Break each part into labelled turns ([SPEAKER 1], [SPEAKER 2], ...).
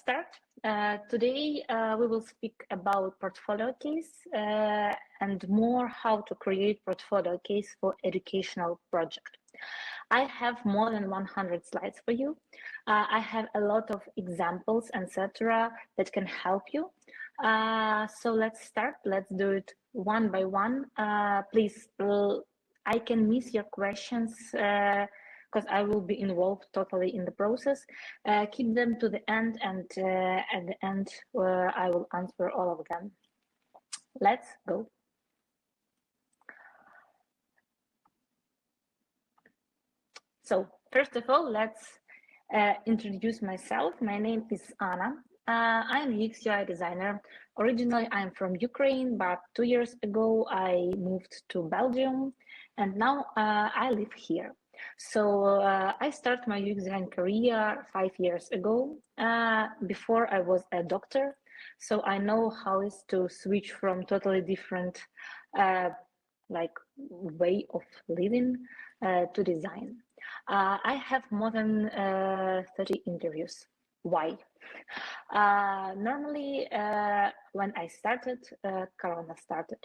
[SPEAKER 1] start. Today we will speak about portfolio case and more how to create portfolio case for educational project. I have more than 100 slides for you. I have a lot of examples, etc., that can help you. So let's start. Let's do it one by one. Please, I can miss your questions because I will be involved totally in the process. Keep them to the end, and at the end, I will answer all of them. Let's go. So first of all, let's introduce myself. My name is Anna. I'm ux.ui designer. Originally, I'm from Ukraine, but 2 years ago, I moved to Belgium, and now I live here. So I started my UX design career 5 years ago. Before I was a doctor, so I know how it's to switch from totally different way of living to design. I have more than 30 interviews. Why? Normally, when I started, Corona started,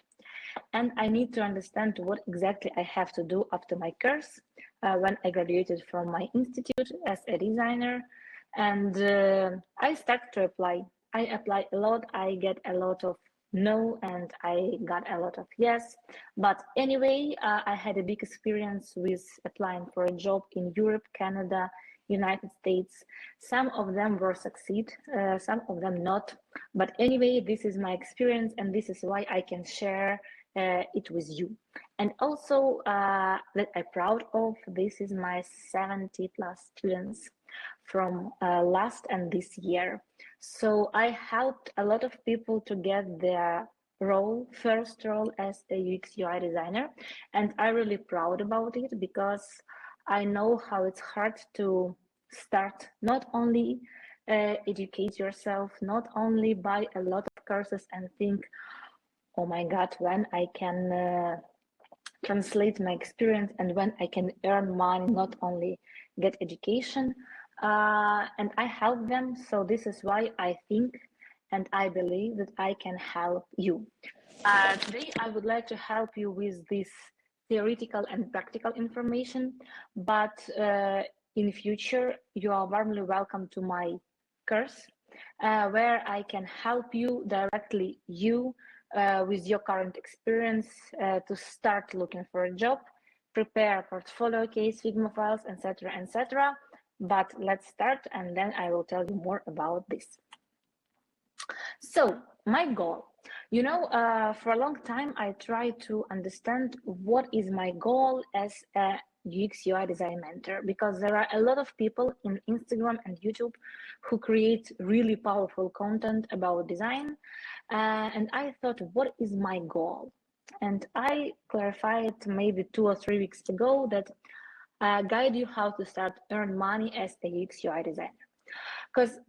[SPEAKER 1] and I need to understand what exactly I have to do after my course when I graduated from my institute as a designer, and I started to apply. I apply a lot. I get a lot of no, and I got a lot of yes. But anyway, I had a big experience with applying for a job in Europe, Canada, United States. Some of them were succeed, some of them not. But anyway, this is my experience, and this is why I can share it with you. And also that I'm proud of, this is my 70+ students from last and this year. So I helped a lot of people to get their first role as a UX/UI designer, and I'm really proud about it because I know how it's hard to start, not only educate yourself, not only buy a lot of courses and think, oh my God, when I can translate my experience and when I can earn money, not only get education. And I help them. So this is why I think and I believe that I can help you. Today, I would like to help you with this theoretical and practical information, but in future, you are warmly welcome to my course, where I can help you directly, with your current experience to start looking for a job, prepare a portfolio case, Figma files, etc., etc. But let's start, and then I will tell you more about this. So my goal, you know, for a long time, I tried to understand what is my goal as a UX/UI design mentor, because there are a lot of people in Instagram and YouTube who create really powerful content about design. And I thought, what is my goal? And I clarified maybe 2 or 3 weeks ago that guide you how to start earn money as a UX/UI designer. Because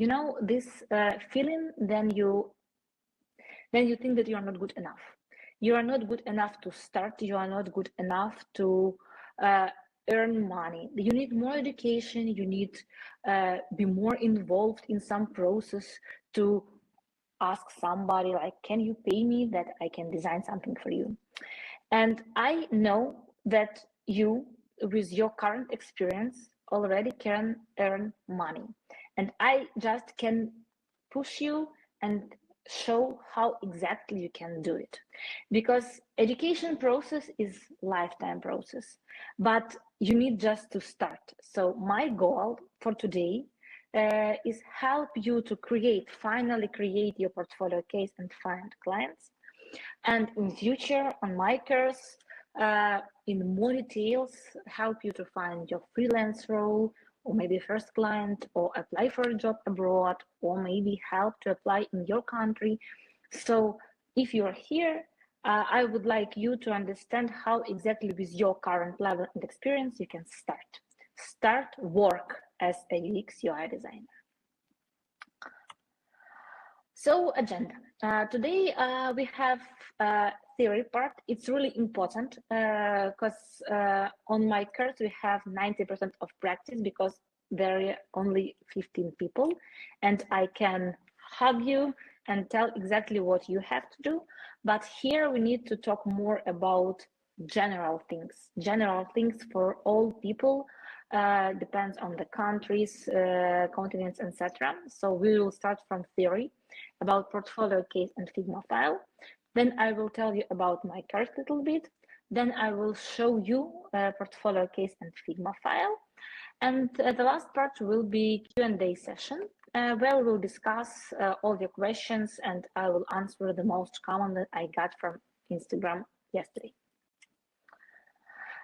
[SPEAKER 1] you know this feeling, then you think that you are not good enough. You are not good enough to start. You are not good enough to earn money. You need more education. You need be more involved in some process to ask somebody like, can you pay me that I can design something for you? And I know that you, with your current experience, already can earn money. And I just can push you and show how exactly you can do it. Because education process is lifetime process, but you need just to start. So my goal for today is help you to finally create your portfolio case and find clients. And in future, on my course, in more details, help you to find your freelance role, or maybe first client, or apply for a job abroad, or maybe help to apply in your country. So if you're here, I would like you to understand how exactly with your current level and experience you can start work as a UX/UI designer. So agenda. Today we have theory part. It's really important because on my course we have 90% of practice, because there are only 15 people, and I can hug you and tell exactly what you have to do. But here we need to talk more about general things for all people. Depends on the countries, continents, etc. So we will start from theory about portfolio case and Figma file. Then I will tell you about my course a little bit. Then I will show you a portfolio case and Figma file. And the last part will be Q&A session, where we'll discuss all your questions, and I will answer the most common that I got from Instagram yesterday.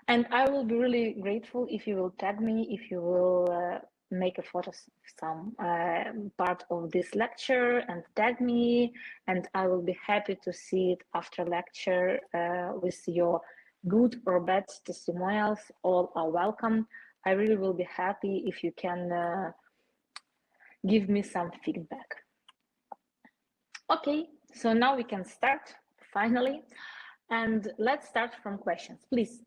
[SPEAKER 1] And I will be really grateful if you will tag me, if you will make a photo of some part of this lecture and tag me, and I will be happy to see it after lecture with your good or bad testimonials. All are welcome. I really will be happy if you can give me some feedback. Okay, so now we can start finally. And let's start from questions. Please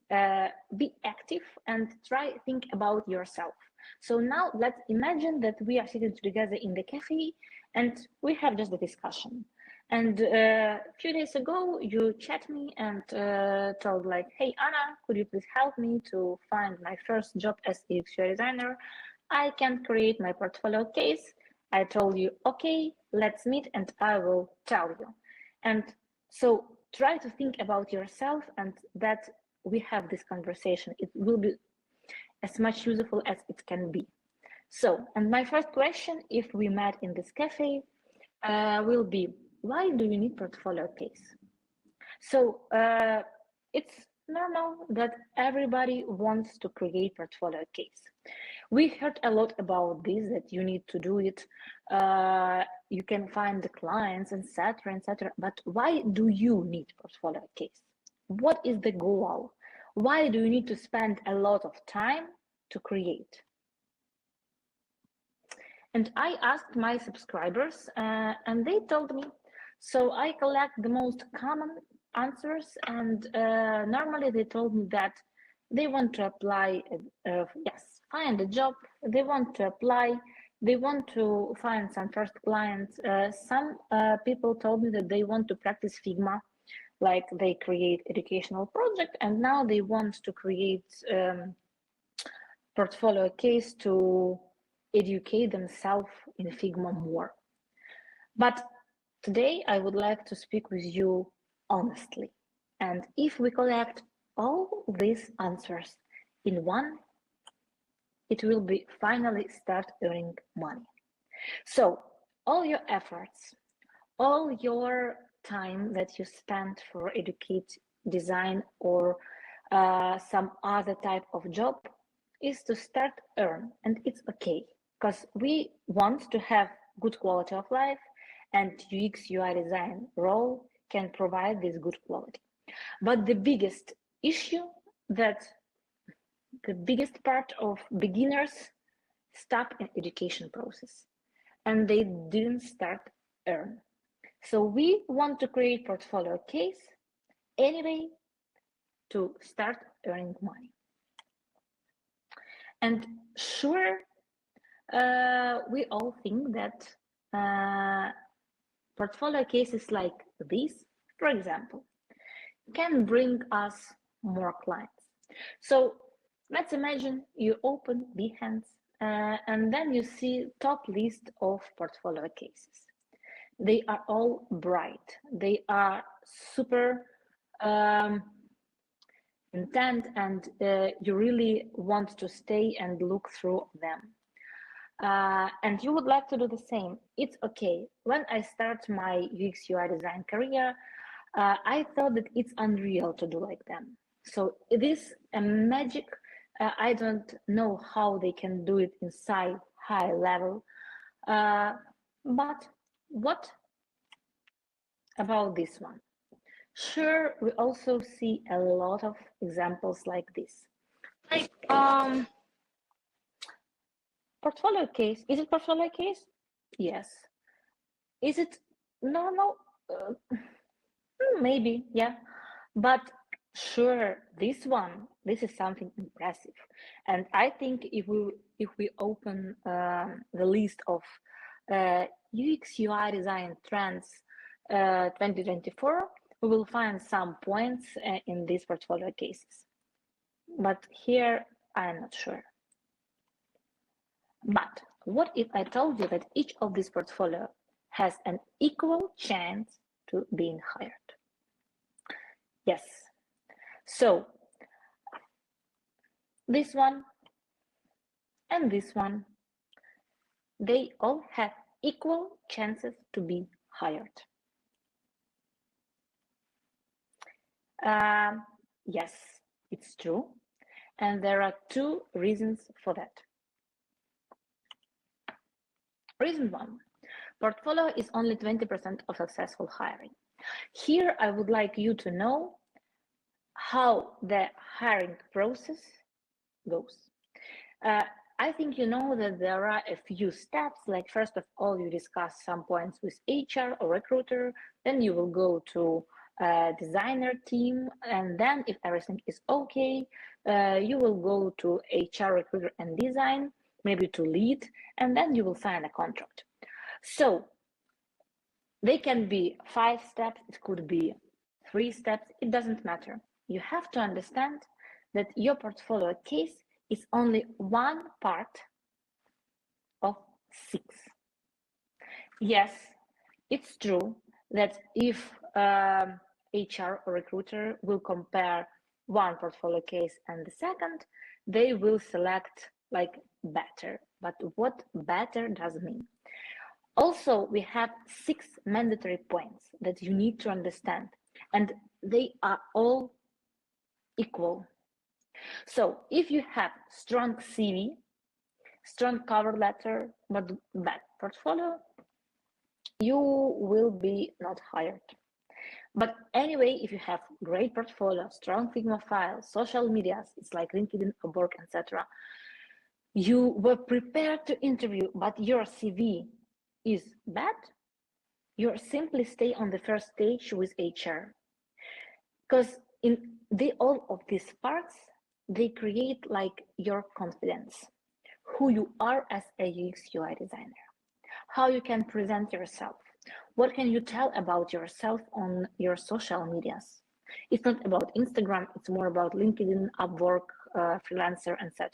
[SPEAKER 1] be active and try think about yourself. So now let's imagine that we are sitting together in the cafe and we have just a discussion. And a few days ago, you chat me and told like, hey, Anna, could you please help me to find my first job as a UX/UI designer? I can't create my portfolio case. I told you, okay, let's meet and I will tell you. And so try to think about yourself and that we have this conversation. It will be as much useful as it can be. So, and my first question, if we met in this cafe, will be, why do you need portfolio case? So it's normal that everybody wants to create portfolio case. We heard a lot about this, that you need to do it. You can find the clients, etc., etc. But why do you need portfolio case? What is the goal? Why do you need to spend a lot of time to create? And I asked my subscribers, and they told me. So I collect the most common answers, and normally they told me that they want to apply, yes, find a job, they want to apply, they want to find some first clients. Some people told me that they want to practice Figma, like they create educational project, and now they want to create portfolio case to educate themselves in Figma more. But today I would like to speak with you honestly. And if we collect all these answers in one, it will be finally start earning money. So all your efforts, all your time that you spend for educate, design, or some other type of job is to start earn. And it's okay, because we want to have good quality of life, and UX/UI design role can provide this good quality. But the biggest issue that the biggest part of beginners stop in education process and they didn't start earn. So we want to create portfolio case anyway to start earning money. And sure, we all think that portfolio cases like this, for example, can bring us more clients. So let's imagine you open Behance and then you see top list of portfolio cases. They are all bright. They are super intent, and you really want to stay and look through them. And you would like to do the same. It's okay. When I start my UX/UI design career, I thought that it's unreal to do like them. So it is a magic. I don't know how they can do it inside high level. But what about this one? Sure, we also see a lot of examples like this. Like portfolio case. Is it portfolio case? Yes. Is it normal? Maybe, yeah. But Sure, this is something impressive. And I think if we open the list of UX UI design trends 2024, we will find some points in these portfolio cases. But here I'm not sure. But what if I told you that each of these portfolio has an equal chance to being hired? Yes. So this one and this one, they all have equal chances to be hired. Yes, it's true. And there are two reasons for that. Reason one, portfolio is only 20% of successful hiring. Here, I would like you to know how the hiring process goes. I think you know that there are a few steps, like first of all, you discuss some points with HR or recruiter, then you will go to designer team, and then if everything is okay, you will go to HR, recruiter, and design, maybe to lead, and then you will sign a contract. So they can be 5 steps, it could be 3 steps, it doesn't matter. You have to understand that your portfolio case is only one part of 6. Yes, it's true that if HR or recruiter will compare one portfolio case and the second, they will select like better. But what better does mean? Also, we have 6 mandatory points that you need to understand, and they are all equal. So if you have strong CV, strong cover letter, but bad portfolio, you will be not hired. But anyway, if you have great portfolio, strong Figma file, social medias, it's like LinkedIn, Upwork, etc. You were prepared to interview, but your CV is bad, you simply stay on the first stage with HR. Because in all of these parts, they create like your confidence, who you are as a UX UI designer, how you can present yourself, what can you tell about yourself on your social medias. It's not about Instagram, it's more about LinkedIn, Upwork, Freelancer, etc.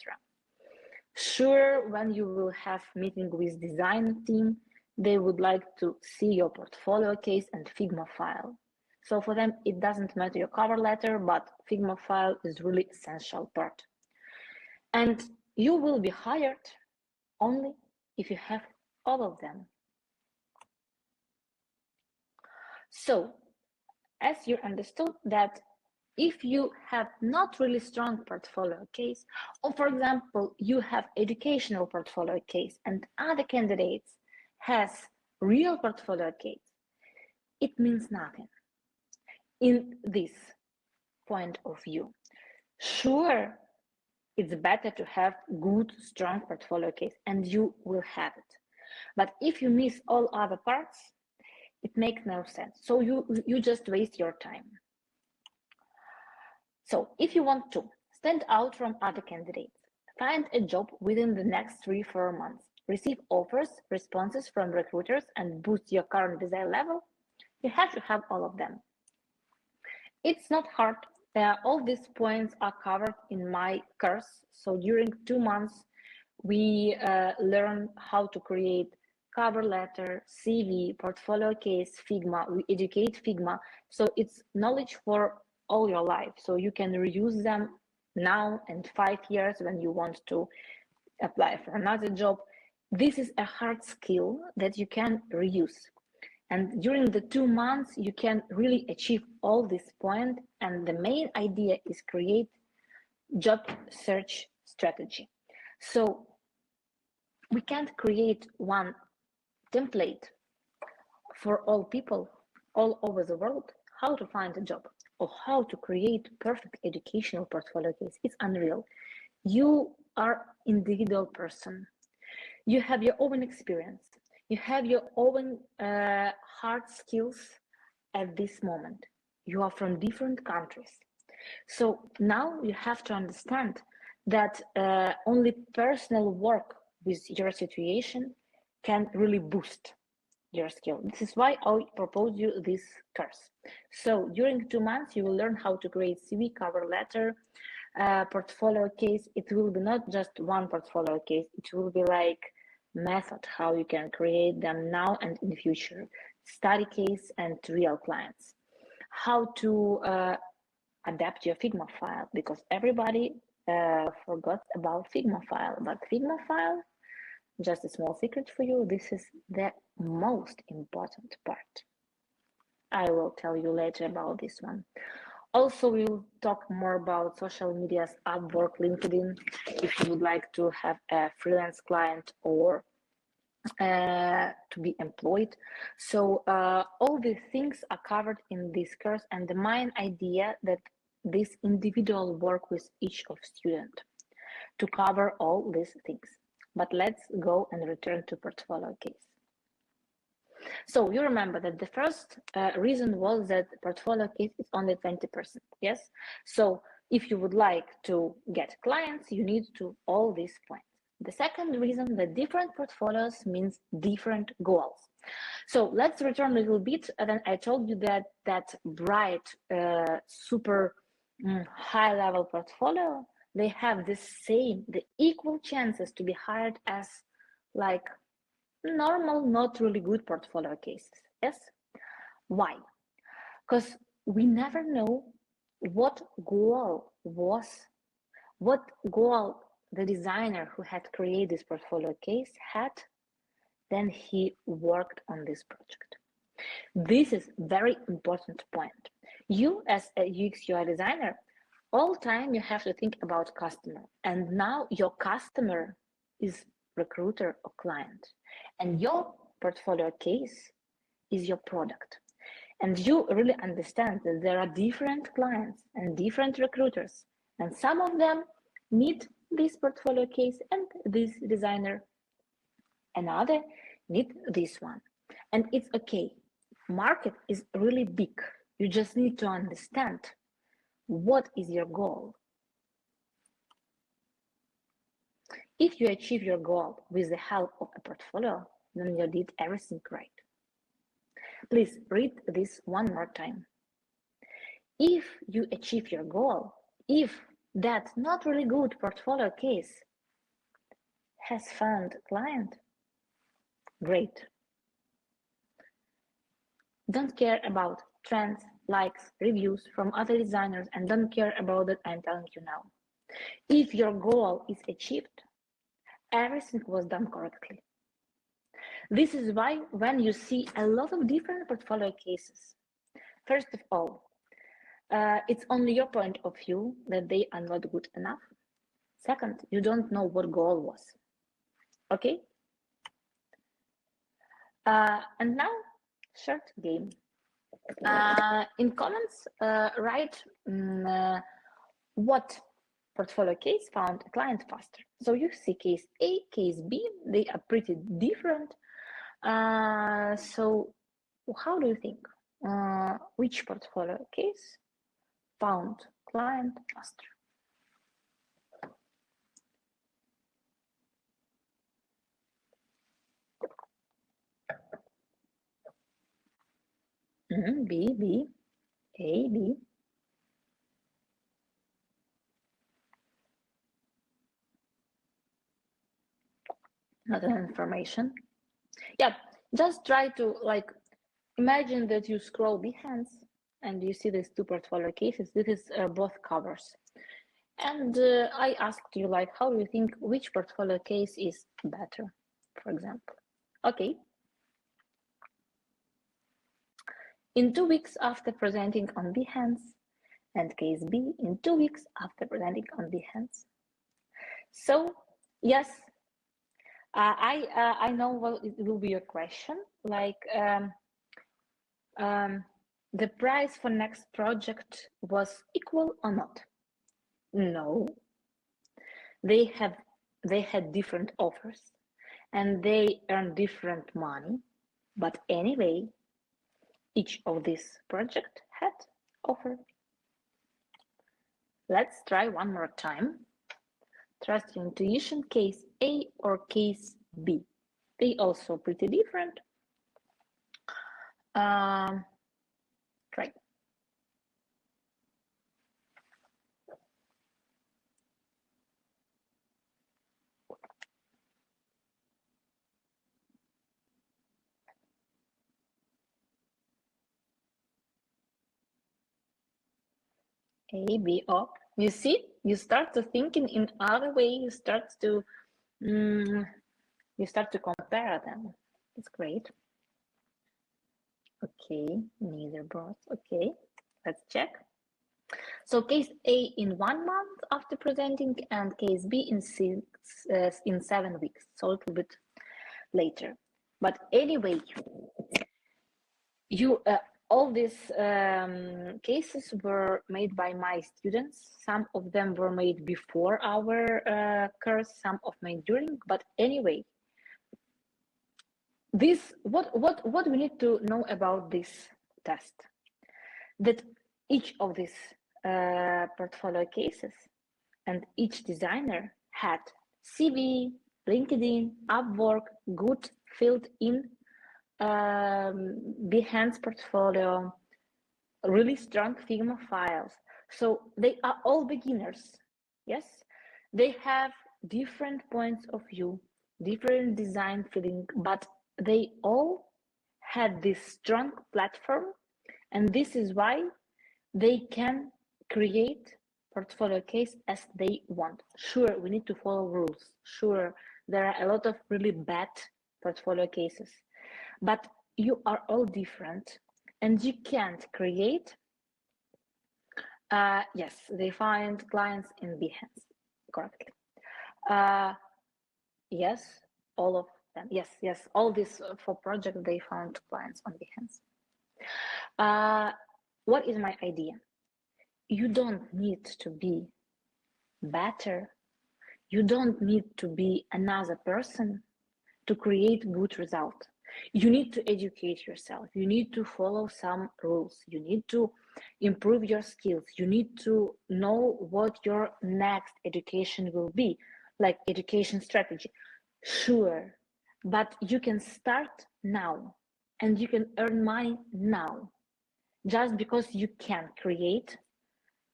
[SPEAKER 1] Sure, when you will have meeting with design team, they would like to see your portfolio case and Figma file. So for them, it doesn't matter your cover letter, but Figma file is really essential part. And you will be hired only if you have all of them. So, as you understood that if you have not really strong portfolio case, or for example, you have educational portfolio case and other candidates has real portfolio case, it means nothing in this point of view. Sure, it's better to have good, strong portfolio case, and you will have it. But if you miss all other parts, it makes no sense. So you just waste your time. So if you want to stand out from other candidates, find a job within the next 3-4 months, receive offers, responses from recruiters, and boost your current desired level, you have to have all of them. It's not hard. All these points are covered in my course. So during 2 months, we learn how to create cover letter, CV, portfolio case, Figma. We educate Figma. So it's knowledge for all your life. So you can reuse them now and 5 years when you want to apply for another job. This is a hard skill that you can reuse. And during the 2 months, you can really achieve all this point. And the main idea is create job search strategy. So we can't create one template for all people all over the world how to find a job or how to create perfect educational portfolio case. It's unreal. You are individual person. You have your own experience. You have your own hard skills at this moment. You are from different countries. So now you have to understand that only personal work with your situation can really boost your skill. This is why I propose you this course. So during 2 months, you will learn how to create CV, cover letter, portfolio case. It will be not just one portfolio case. It will be like method how you can create them now and in the future, study case and real clients. How to adapt your Figma file, because everybody forgot about Figma file, but Figma file, just a small secret for you, this is the most important part. I will tell you later about this one. Also, we'll talk more about social medias, Upwork, LinkedIn, if you would like to have a freelance client or to be employed. So all these things are covered in this course, and the main idea that this individual work with each of student to cover all these things. But let's go and return to portfolio case. So you remember that the first reason was that portfolio case is only 20%, yes? So if you would like to get clients, you need to all these points. The second reason that different portfolios means different goals. So let's return a little bit. And then I told you that bright, super high level portfolio, they have the equal chances to be hired as like normal, not really good portfolio cases. Yes. Why? Because we never know what goal the designer who had created this portfolio case had, then he worked on this project. This is very important point. You as a ux/ui designer, all time you have to think about customer, and now your customer is recruiter or client, and your portfolio case is your product. And you really understand that there are different clients and different recruiters, and some of them need this portfolio case and this designer, another need this one. And it's okay. Market is really big. You just need to understand what is your goal. If you achieve your goal with the help of a portfolio, then you did everything right. Please read this one more time. If you achieve your goal, if that not really good portfolio case has found a client, great. Don't care about trends, likes, reviews from other designers, and don't care about that I'm telling you now. If your goal is achieved, everything was done correctly. This is why when you see a lot of different portfolio cases, first of all, it's only your point of view that they are not good enough. Second, you don't know what goal was. Okay? And now, short game. In comments, write what portfolio case found a client faster. So you see case A, case B, they are pretty different. So how do you think? Which portfolio case found client faster? B, B, A, B. Not an information. Yeah, just try to like imagine that you scroll Behance and you see these two portfolio cases. This is both covers. And I asked you like, how do you think which portfolio case is better, for example? Okay. In 2 weeks after presenting on Behance, and case B in 2 weeks after presenting on Behance. So yes, I know what it will be your question, like the price for next project was equal or not? No, they had different offers and they earn different money, but anyway, each of this project had offer. Let's try one more time. Trust your intuition, case A or case B. They also pretty different. Try. A, B, O. You see, you start to thinking in other way. You start to compare them. It's great. Okay, neither both. Okay, let's check. So case A in 1 month after presenting, and case B in 7 weeks. So a little bit later. But anyway, you all these cases were made by my students. Some of them were made before our course, some of made during. But anyway, this what we need to know about this test, that each of these portfolio cases and each designer had CV, LinkedIn, Upwork, Guid filled in, Behance portfolio, really strong Figma files. So they are all beginners. Yes, they have different points of view, different design feeling, but they all had this strong platform, and this is why they can create portfolio case as they want. Sure, we need to follow rules. Sure, there are a lot of really bad portfolio cases, but you are all different and you can't create. Yes, they find clients in Behance, correctly. Yes, all of them. Yes, all this for project they found clients on Behance. What is my idea? You don't need to be better. You don't need to be another person to create good result. You need to educate yourself. You need to follow some rules. You need to improve your skills. You need to know what your next education will be, like education strategy. Sure, but you can start now and you can earn money now just because you can create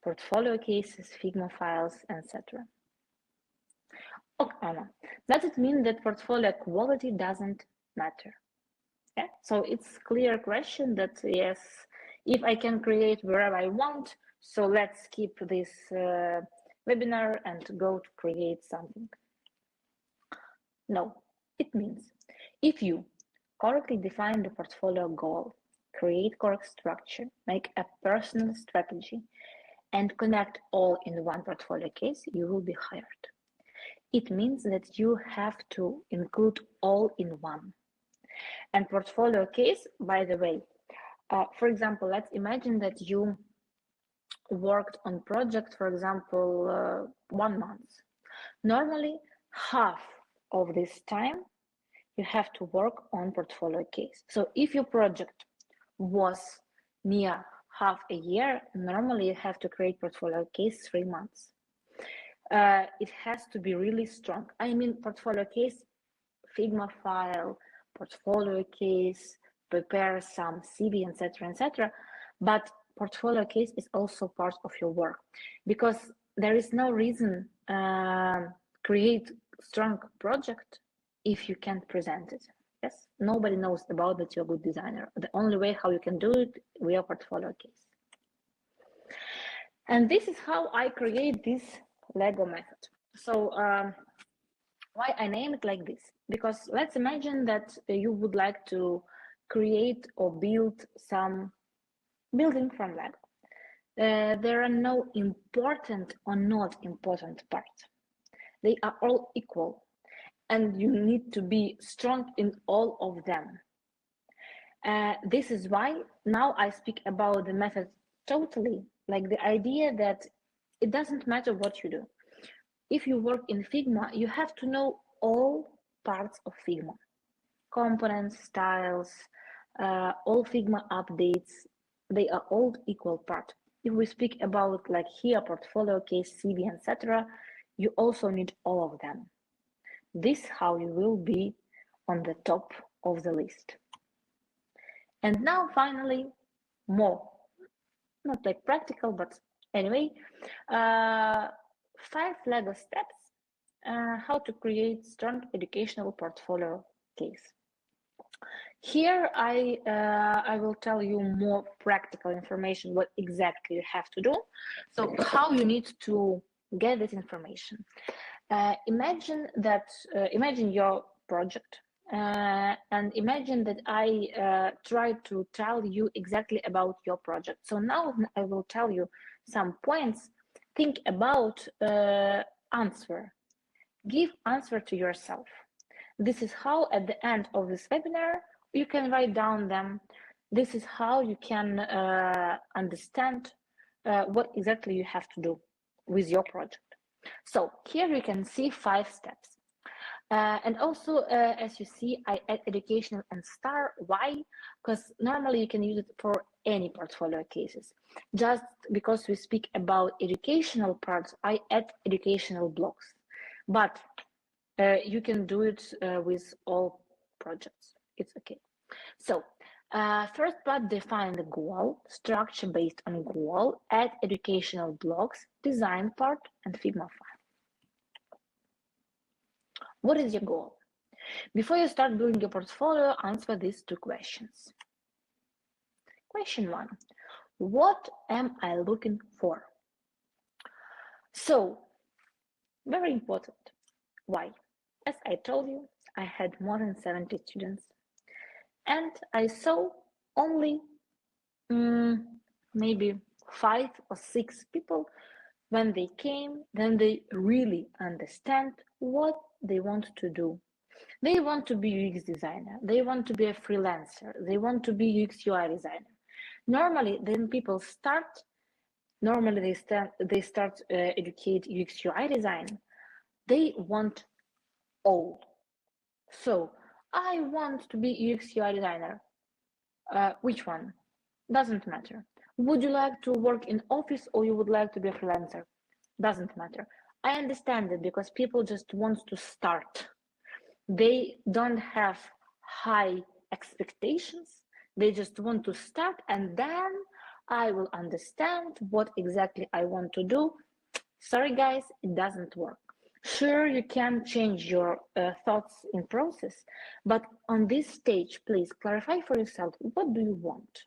[SPEAKER 1] portfolio cases, Figma files, etc. Okay, Anna, does it mean that portfolio quality doesn't matter? Yeah, so it's clear question that yes, if I can create wherever I want, so let's skip this webinar and go to create something. No, it means if you correctly define the portfolio goal, create correct structure, make a personal strategy, and connect all in one portfolio case, you will be hired. It means that you have to include all in one. And portfolio case, by the way, for example, let's imagine that you worked on project, for example, 1 month. Normally, half of this time you have to work on portfolio case. So if your project was near half a year, normally you have to create portfolio case 3 months. It has to be really strong. I mean, portfolio case, Figma file, portfolio case, prepare some CV, etc. But portfolio case is also part of your work, because there is no reason create strong project if you can't present it. Yes, nobody knows about that you're a good designer. The only way how you can do it via portfolio case. And this is how I create this Lego method. So why I name it like this? Because let's imagine that you would like to create or build some building from Lego. There are no important or not important parts. They are all equal, and you need to be strong in all of them. This is why now I speak about the method totally, like the idea that it doesn't matter what you do. If you work in Figma, you have to know all parts of Figma, components, styles, all Figma updates, they are all equal part. if we speak about like here, portfolio, case, CV, etc., you also need all of them. This is how you will be on the top of the list. And now finally, more, not like practical, but anyway, 5 Lego steps how to create strong educational portfolio case. Here I will tell you more practical information, what exactly you have to do. So how you need to get this information. Imagine your project and imagine that I try to tell you exactly about your project. So now I will tell you some points. Think about answer. Give answer to yourself. This is how at the end of this webinar you can write down them. This is how you can understand what exactly you have to do with your project. So here you can see 5 steps. And also, as you see, I add educational and star. Why? Because normally you can use it for any portfolio cases. Just because we speak about educational parts, I add educational blocks. But you can do it with all projects. It's okay. So first part, define the goal, structure based on goal, add educational blocks, design part, and Figma file. What is your goal? Before you start building your portfolio, answer these 2 questions. Question 1, what am I looking for? So, very important. Why? As I told you, I had more than 70 students and I saw only maybe 5 or 6 people when they came, then they really understand what they want to do. They want to be UX designer. They want to be a freelancer. They want to be UX UI designer. Normally, then people start. Normally, they start educate UX UI design. They want all. So I want to be UX UI designer. Which one? Doesn't matter. Would you like to work in office or you would like to be a freelancer? Doesn't matter. I understand it because people just want to start. They don't have high expectations. They just want to start and then I will understand what exactly I want to do. Sorry guys, it doesn't work. Sure, you can change your thoughts in process, but on this stage, please clarify for yourself, what do you want?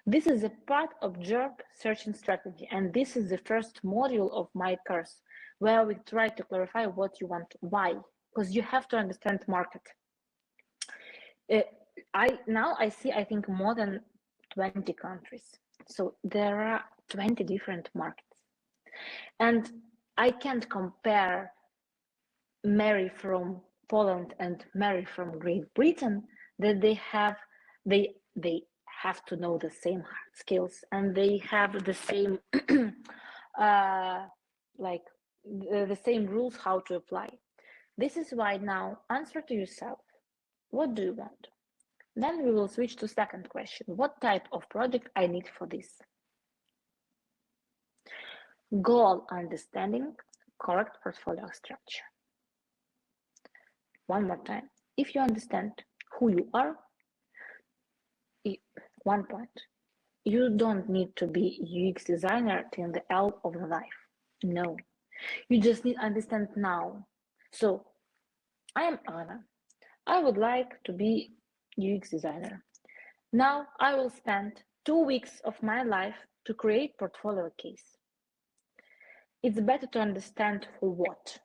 [SPEAKER 1] This is a part of job searching strategy, and this is the first module of my course, where we try to clarify what you want. Why? Because you have to understand market. I see, I think, more than 20 countries. So there are 20 different markets. And I can't compare Mary from Poland and Mary from Great Britain, that they have to know the same hard skills and they have the same the same rules how to apply. This is why now answer to yourself, what do you want? Then we will switch to second question, what type of project I need for this? Goal understanding, correct portfolio structure. One more time, if you understand who you are, 1 point, you don't need to be UX designer till the end of your life. No, you just need to understand now. So I am Anna. I would like to be UX designer. Now I will spend 2 weeks of my life to create portfolio case. It's better to understand for what.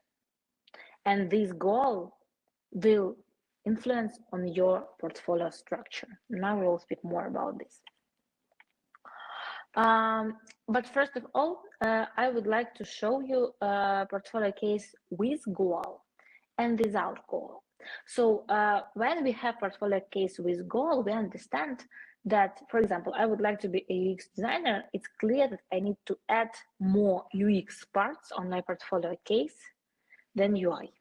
[SPEAKER 1] And this goal will influence on your portfolio structure. Now we'll speak more about this. But first of all, I would like to show you a portfolio case with goal and without goal. So when we have portfolio case with goal, we understand that, for example, I would like to be a UX designer. It's clear that I need to add more UX parts on my portfolio case than UI.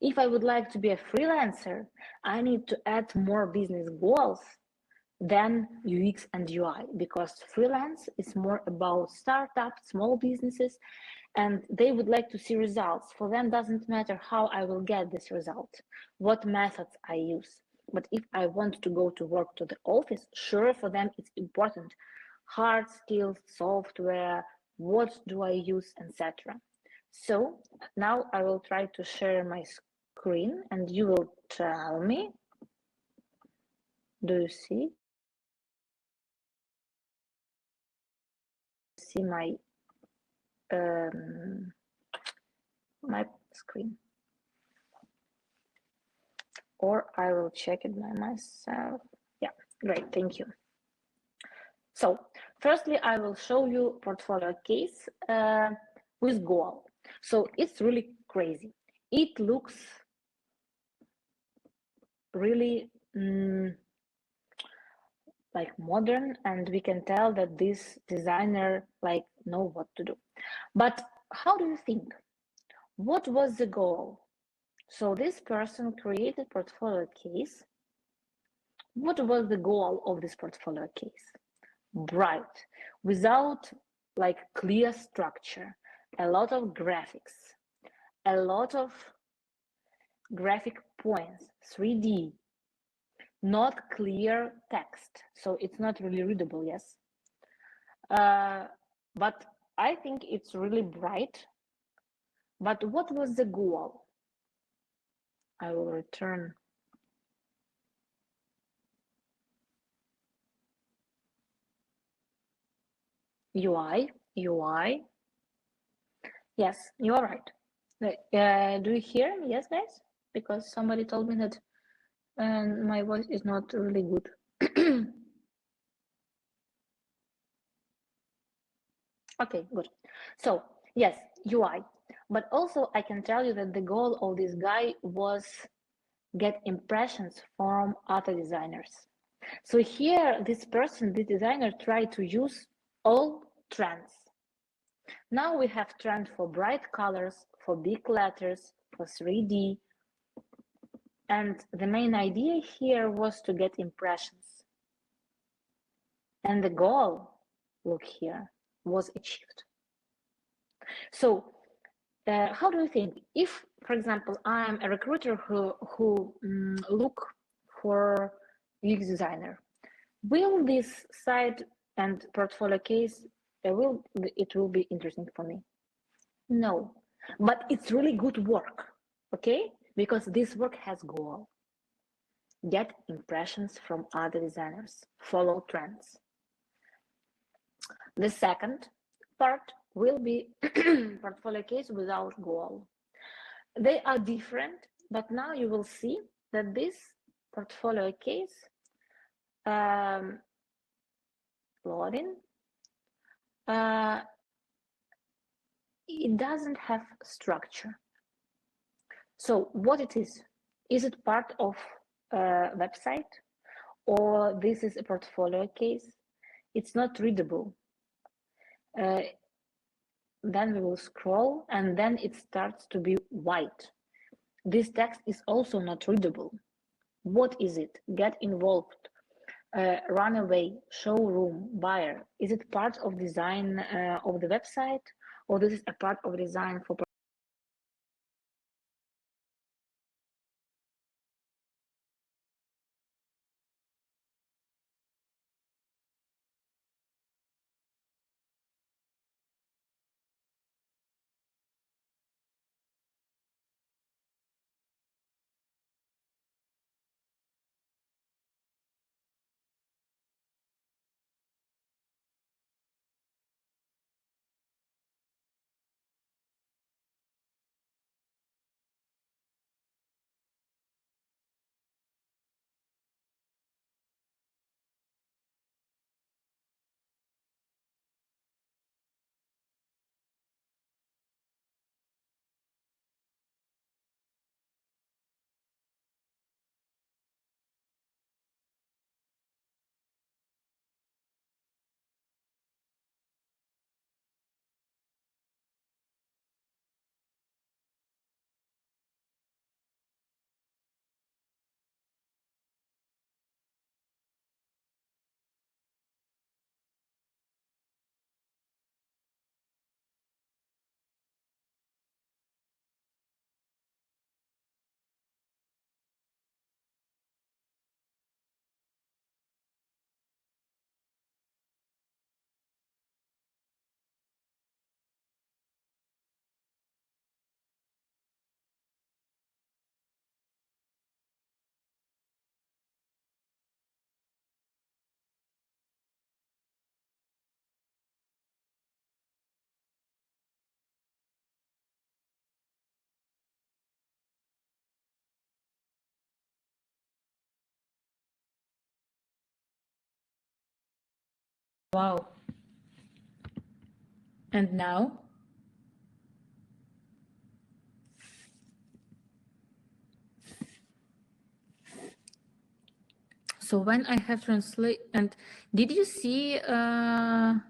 [SPEAKER 1] If I would like to be a freelancer, I need to add more business goals than UX and UI, because freelance is more about startups, small businesses, and they would like to see results. For them, doesn't matter how I will get this result, what methods I use. But if I want to go to work to the office, sure, for them it's important. Hard skills, software, what do I use, etc. So now I will try to share my screen and you will tell me, do you see my my screen? Or I will check it by myself. Yeah, great, thank you. So firstly, I will show you portfolio case with goal. So it's really crazy. It looks really like modern, and we can tell that this designer like know what to do. But how do you think? What was the goal? So this person created portfolio case. What was the goal of this portfolio case? Bright, without like clear structure, a lot of graphics, a lot of graphic points, 3D, not clear text. So it's not really readable, yes. But I think it's really bright. But what was the goal? I will return. UI. Yes, you are right. Do you hear me? Yes, guys? Because somebody told me that my voice is not really good. Okay, good. So yes, UI. But also I can tell you that the goal of this guy was get impressions from other designers. So here, this person, the designer, tried to use all trends. Now we have trend for bright colors, for big letters, for 3D. And the main idea here was to get impressions. And the goal, look here, was achieved. So how do you think, if, for example, I'm a recruiter who look for UX designer, will this site and portfolio case, it will be interesting for me? No, but it's really good work, okay? Because this work has goal. Get impressions from other designers, follow trends. The second part will be portfolio case without goal. They are different, but now you will see that this portfolio case loading, it doesn't have structure. So what it is it part of a website, or this is a portfolio case? It's not readable. Then we will scroll and then it starts to be white. This text is also not readable. What is it? Get involved, runaway, showroom, buyer. Is it part of design of the website, or this is a part of design for Wow. And now? So when I have translate, and did you see the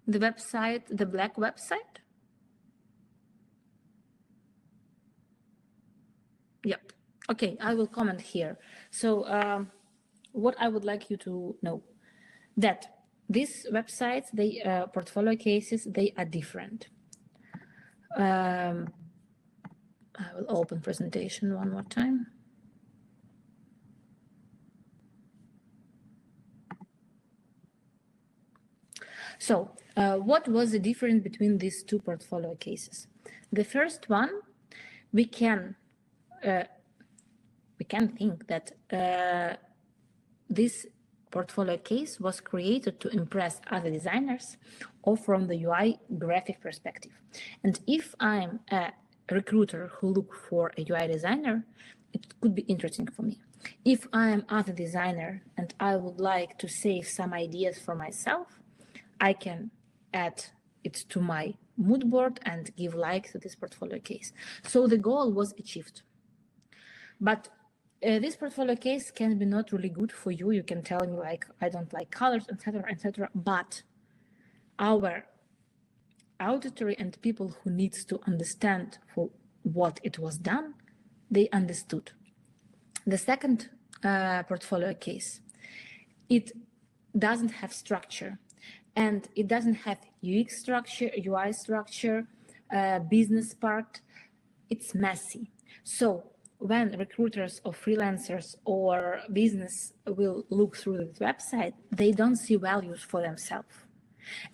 [SPEAKER 1] website, the black website? Yep. Okay, I will comment here. So what I would like you to know, that these websites, they portfolio cases, they are different. I will open presentation one more time. So what was the difference between these two portfolio cases? The first one, we can think that this portfolio case was created to impress other designers or from the UI graphic perspective. And if I'm a recruiter who look for a UI designer, it could be interesting for me. If I am other designer and I would like to save some ideas for myself, I can add it to my mood board and give like to this portfolio case. So the goal was achieved. But this portfolio case can be not really good for you. You can tell me like, I don't like colors, etc., etc. But our auditory and people who needs to understand for what it was done, they understood. The second portfolio case, it doesn't have structure, and it doesn't have UX structure, UI structure, business part. It's messy. So when recruiters or freelancers or business will look through this website, they don't see values for themselves.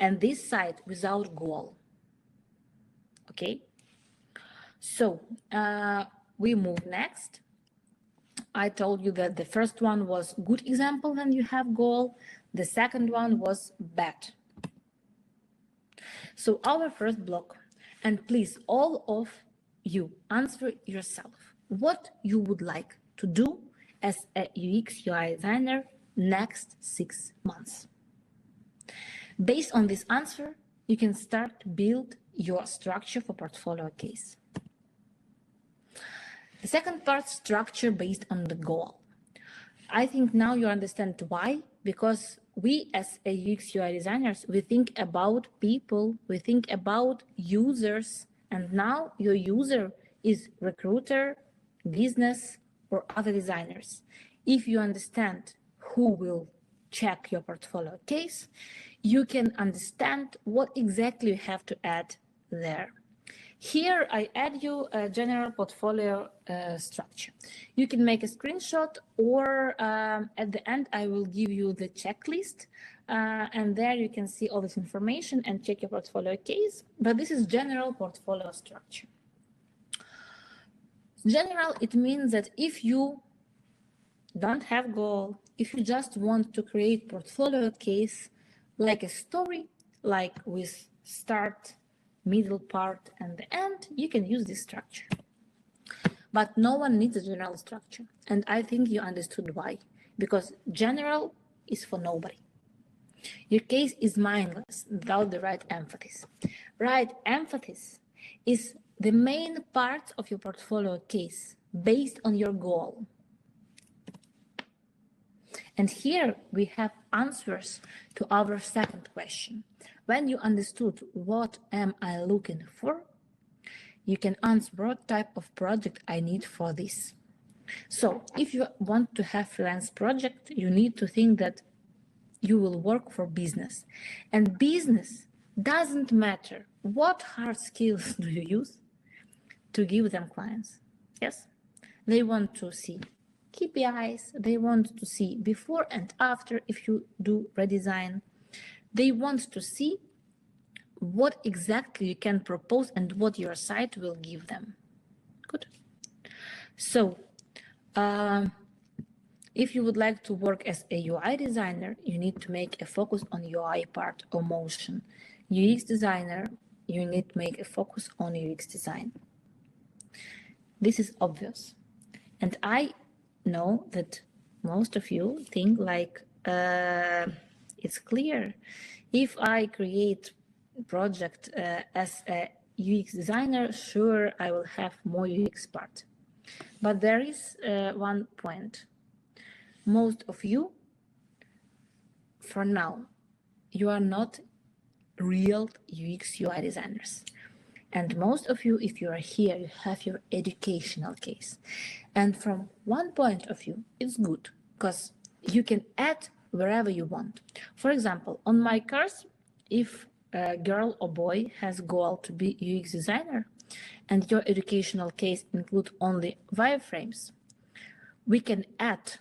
[SPEAKER 1] And this site without goal. Okay. So we move next. I told you that the first one was good example when you have goal. The second one was bad. So our first block, and please all of you answer yourself what you would like to do as a UX UI designer next 6 months. Based on this answer, you can start to build your structure for portfolio case. The second part, structure based on the goal. I think now you understand why, because we as a UX UI designers, we think about people, we think about users, and now your user is recruiter, business, or other designers. If you understand who will check your portfolio case, you can understand what exactly you have to add there. Here I add you a general portfolio structure. You can make a screenshot, or at the end I will give you the checklist, and there you can see all this information and check your portfolio case. But this is general portfolio structure. General, it means that if you don't have goal, if you just want to create portfolio case like a story, like with start, middle part, and the end, you can use this structure. But no one needs a general structure. And I think you understood why. Because general is for nobody. Your case is mindless without the right emphasis. Right emphasis is the main part of your portfolio case based on your goal. And here we have answers to our second question. When you understood what am I looking for, you can answer what type of project I need for this. So if you want to have freelance project, you need to think that you will work for business. And business doesn't matter what hard skills do you use to give them clients. Yes, they want to see KPIs, they want to see before and after if you do redesign. They want to see what exactly you can propose and what your site will give them. Good. So if you would like to work as a UI designer, you need to make a focus on UI part or motion. UX designer, you need to make a focus on UX design. This is obvious. And I know that most of you think like, it's clear. If I create project as a UX designer, sure, I will have more UX part. But there is one point. Most of you, for now, you are not real UX UI designers. And most of you, if you are here, you have your educational case. And from one point of view, it's good because you can add wherever you want. For example, on my course, if a girl or boy has goal to be UX designer and your educational case include only wireframes, we can add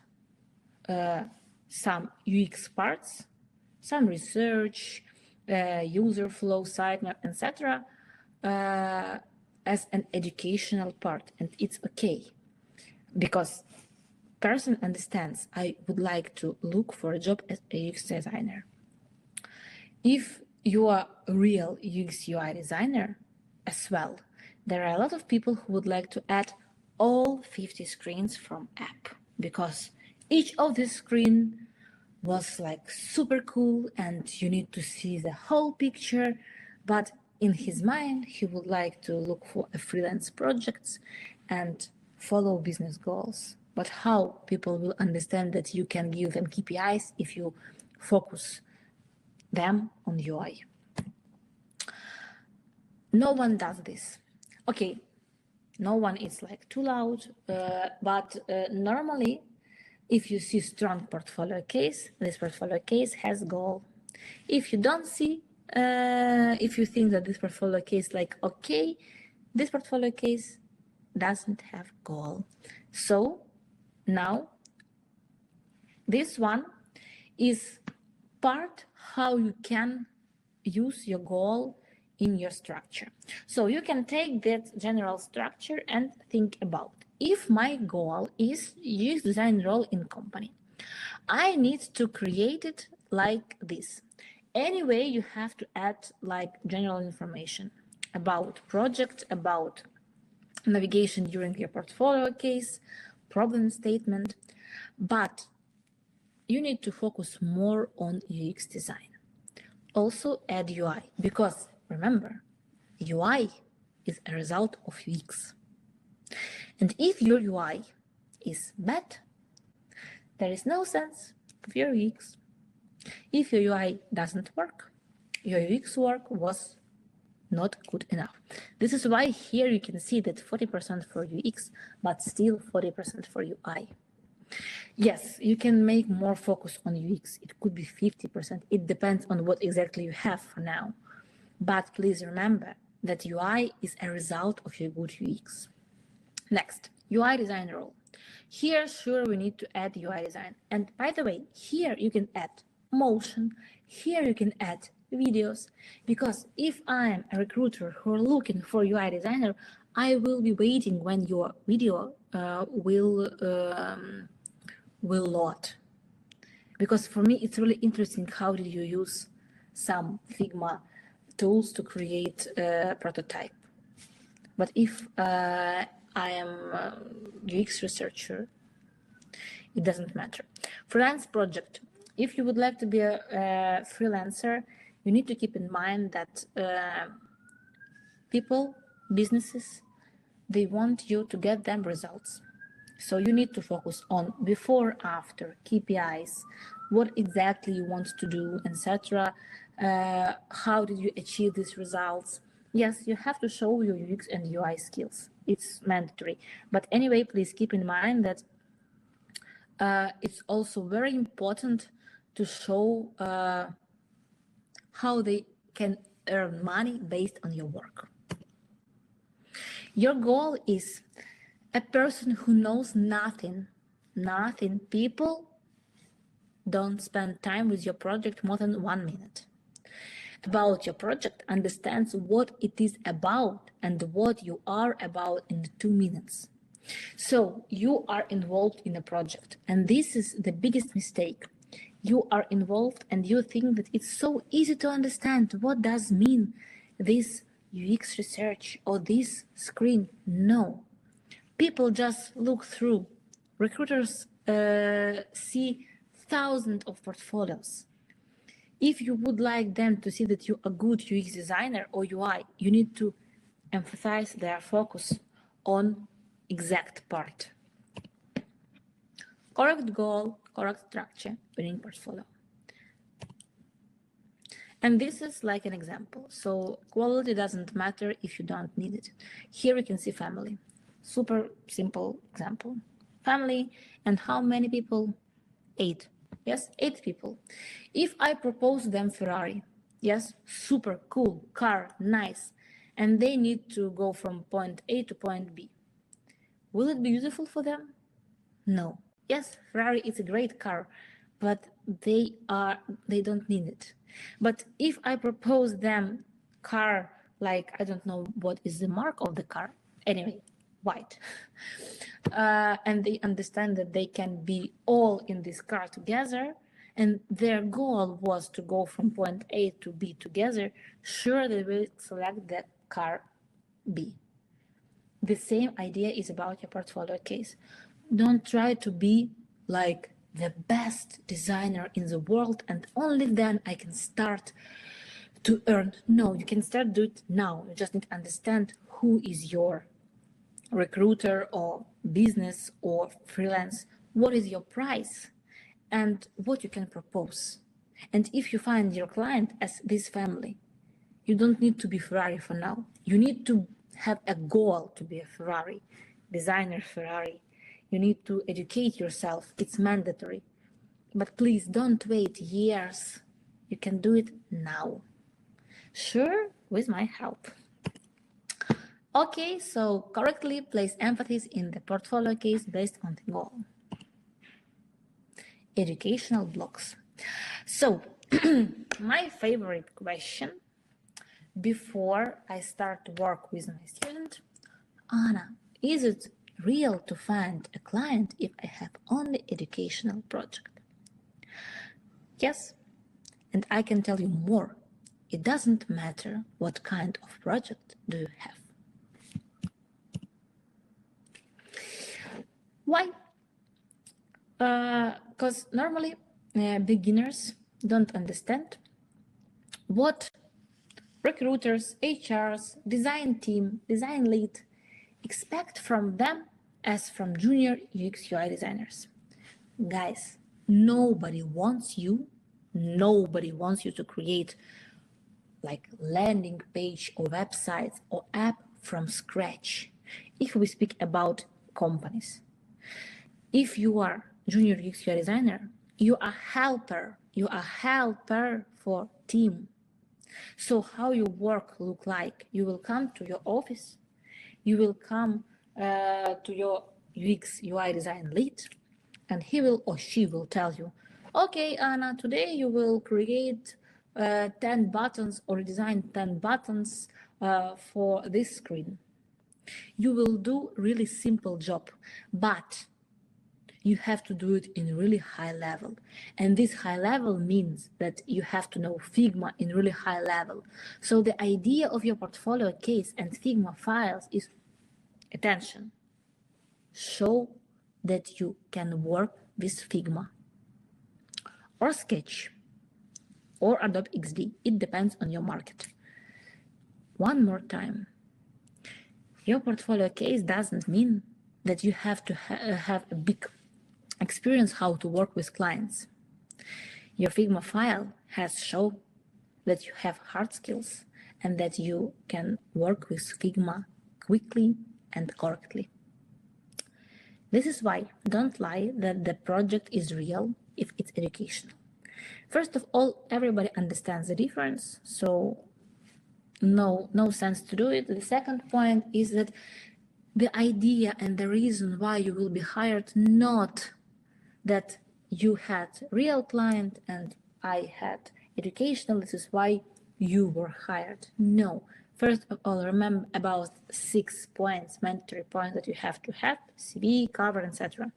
[SPEAKER 1] some UX parts, some research, user flow, sitemap, etc. As an educational part, and it's okay because person understands I would like to look for a job as a UX designer. If you are a real UX UI designer as well, there are a lot of people who would like to add all 50 screens from app because each of this screen was like super cool and you need to see the whole picture, but in his mind, he would like to look for a freelance projects and follow business goals. But how people will understand that you can give them KPIs if you focus them on UI? No one does this. Okay, no one is like too loud, but normally, if you see strong portfolio case, this portfolio case has goal. If you don't see, if you think that this portfolio case like okay, this portfolio case doesn't have goal. So now this one is part how you can use your goal in your structure. So you can take that general structure and think about, if my goal is UX design role in company, I need to create it like this. Anyway, you have to add like general information about project, about navigation during your portfolio case, problem statement, but you need to focus more on UX design. Also add UI, because remember, UI is a result of UX. And if your UI is bad, there is no sense of your UX. If your UI doesn't work, your UX work was not good enough. This is why here you can see that 40% for UX, but still 40% for UI. Yes, you can make more focus on UX. It could be 50%. It depends on what exactly you have for now. But please remember that UI is a result of your good UX. Next, UI design role. Here, sure, we need to add UI design. And by the way, here you can add motion. Here you can add videos. Because if I'm a recruiter who are looking for UI designer, I will be waiting when your video will load. Because for me, it's really interesting how did you use some Figma tools to create a prototype. But if I am a UX researcher, it doesn't matter. Freelance project. If you would like to be a freelancer, you need to keep in mind that people, businesses, they want you to get them results. So you need to focus on before, after, KPIs, what exactly you want to do, etc. How did you achieve these results? Yes, you have to show your UX and UI skills. It's mandatory. But anyway, please keep in mind that it's also very important to show how they can earn money based on your work. Your goal is a person who knows nothing. People don't spend time with your project more than 1 minute. About your project understands what it is about and what you are about in 2 minutes. So you are involved in a project, and this is the biggest mistake. You are involved and you think that it's so easy to understand what does mean this UX research or this screen. No. People just look through. Recruiters see thousands of portfolios. If you would like them to see that you're a good UX designer or UI, you need to emphasize their focus on exact part. Correct goal, correct structure, winning portfolio. And this is like an example. So quality doesn't matter if you don't need it. Here you can see family. Super simple example. Family, and how many people? 8. Yes, 8 people. If I propose them Ferrari, yes, super cool car, nice, and they need to go from point A to point B, will it be useful for them? No. Yes, Ferrari is a great car, but they don't need it. But if I propose them car, like I don't know what is the mark of the car, anyway, white, and they understand that they can be all in this car together, and their goal was to go from point A to B together, sure they will select the car B. The same idea is about your portfolio case. Don't try to be like the best designer in the world and only then I can start to earn. No, you can start do it now. You just need to understand who is your recruiter or business or freelance. What is your price and what you can propose. And if you find your client as this family, you don't need to be Ferrari for now. You need to have a goal to be a Ferrari, designer Ferrari. You need to educate yourself. It's mandatory. But please don't wait years. You can do it now. Sure, with my help. Okay, so correctly place emphasis in the portfolio case based on the goal. Educational blocks. So, my favorite question before I start to work with my student, Anna, is it real to find a client if I have only educational project? Yes, and I can tell you more. It doesn't matter what kind of project do you have. Why? Because normally beginners don't understand what recruiters, HRs, design team, design lead expect from them as from junior UX UI designers. Guys, nobody wants you to create like landing page or websites or app from scratch. If we speak about companies, if you are junior UX UI designer, you are helper for team. So how your work look like? You will come to your office, you will come to your UX UI design lead, and he will or she will tell you, okay, Anna, today you will create 10 buttons or design 10 buttons for this screen. You will do really simple job, but you have to do it in really high level. And this high level means that you have to know Figma in really high level. So the idea of your portfolio case and Figma files is, attention, show that you can work with Figma or Sketch or Adobe XD. It depends on your market. One more time, your portfolio case doesn't mean that you have to have a big experience how to work with clients. Your Figma file has shown that you have hard skills and that you can work with Figma quickly and correctly. This is why don't lie that the project is real if it's educational. First of all, everybody understands the difference, so no sense to do it. The second point is that the idea and the reason why you will be hired, not that you had real client and I had educational, this is why you were hired. No. First of all, remember about 6 points, mandatory points that you have to have, CV, cover, etc.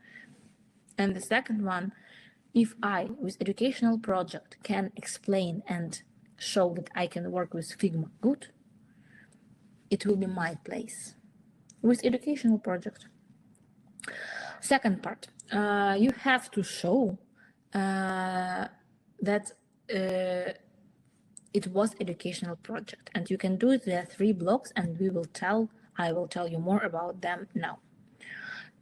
[SPEAKER 1] And the second one, if I, with educational project, can explain and show that I can work with Figma good, it will be my place. With educational project. Second part, you have to show that it was educational project, and you can do it. There are 3 blocks, and I will tell you more about them now.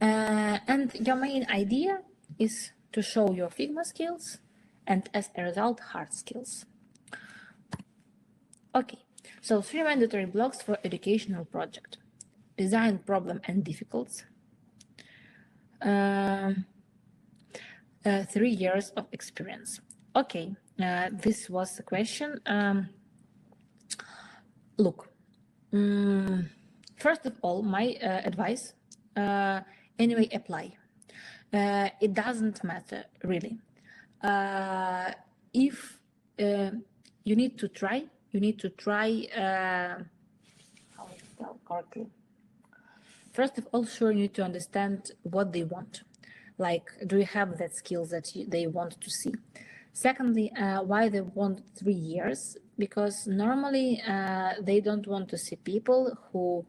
[SPEAKER 1] And your main idea is to show your Figma skills and as a result hard skills. Okay, so 3 mandatory blocks for educational project: design, problem, and difficulties. 3 years of experience. Okay, this was the question. Look, first of all, my advice, anyway, apply. It doesn't matter really. If you need to try, how to spell correctly. First of all, sure, you need to understand what they want. Like, do you have that skills that they want to see? Secondly, why they want 3 years? Because normally they don't want to see people who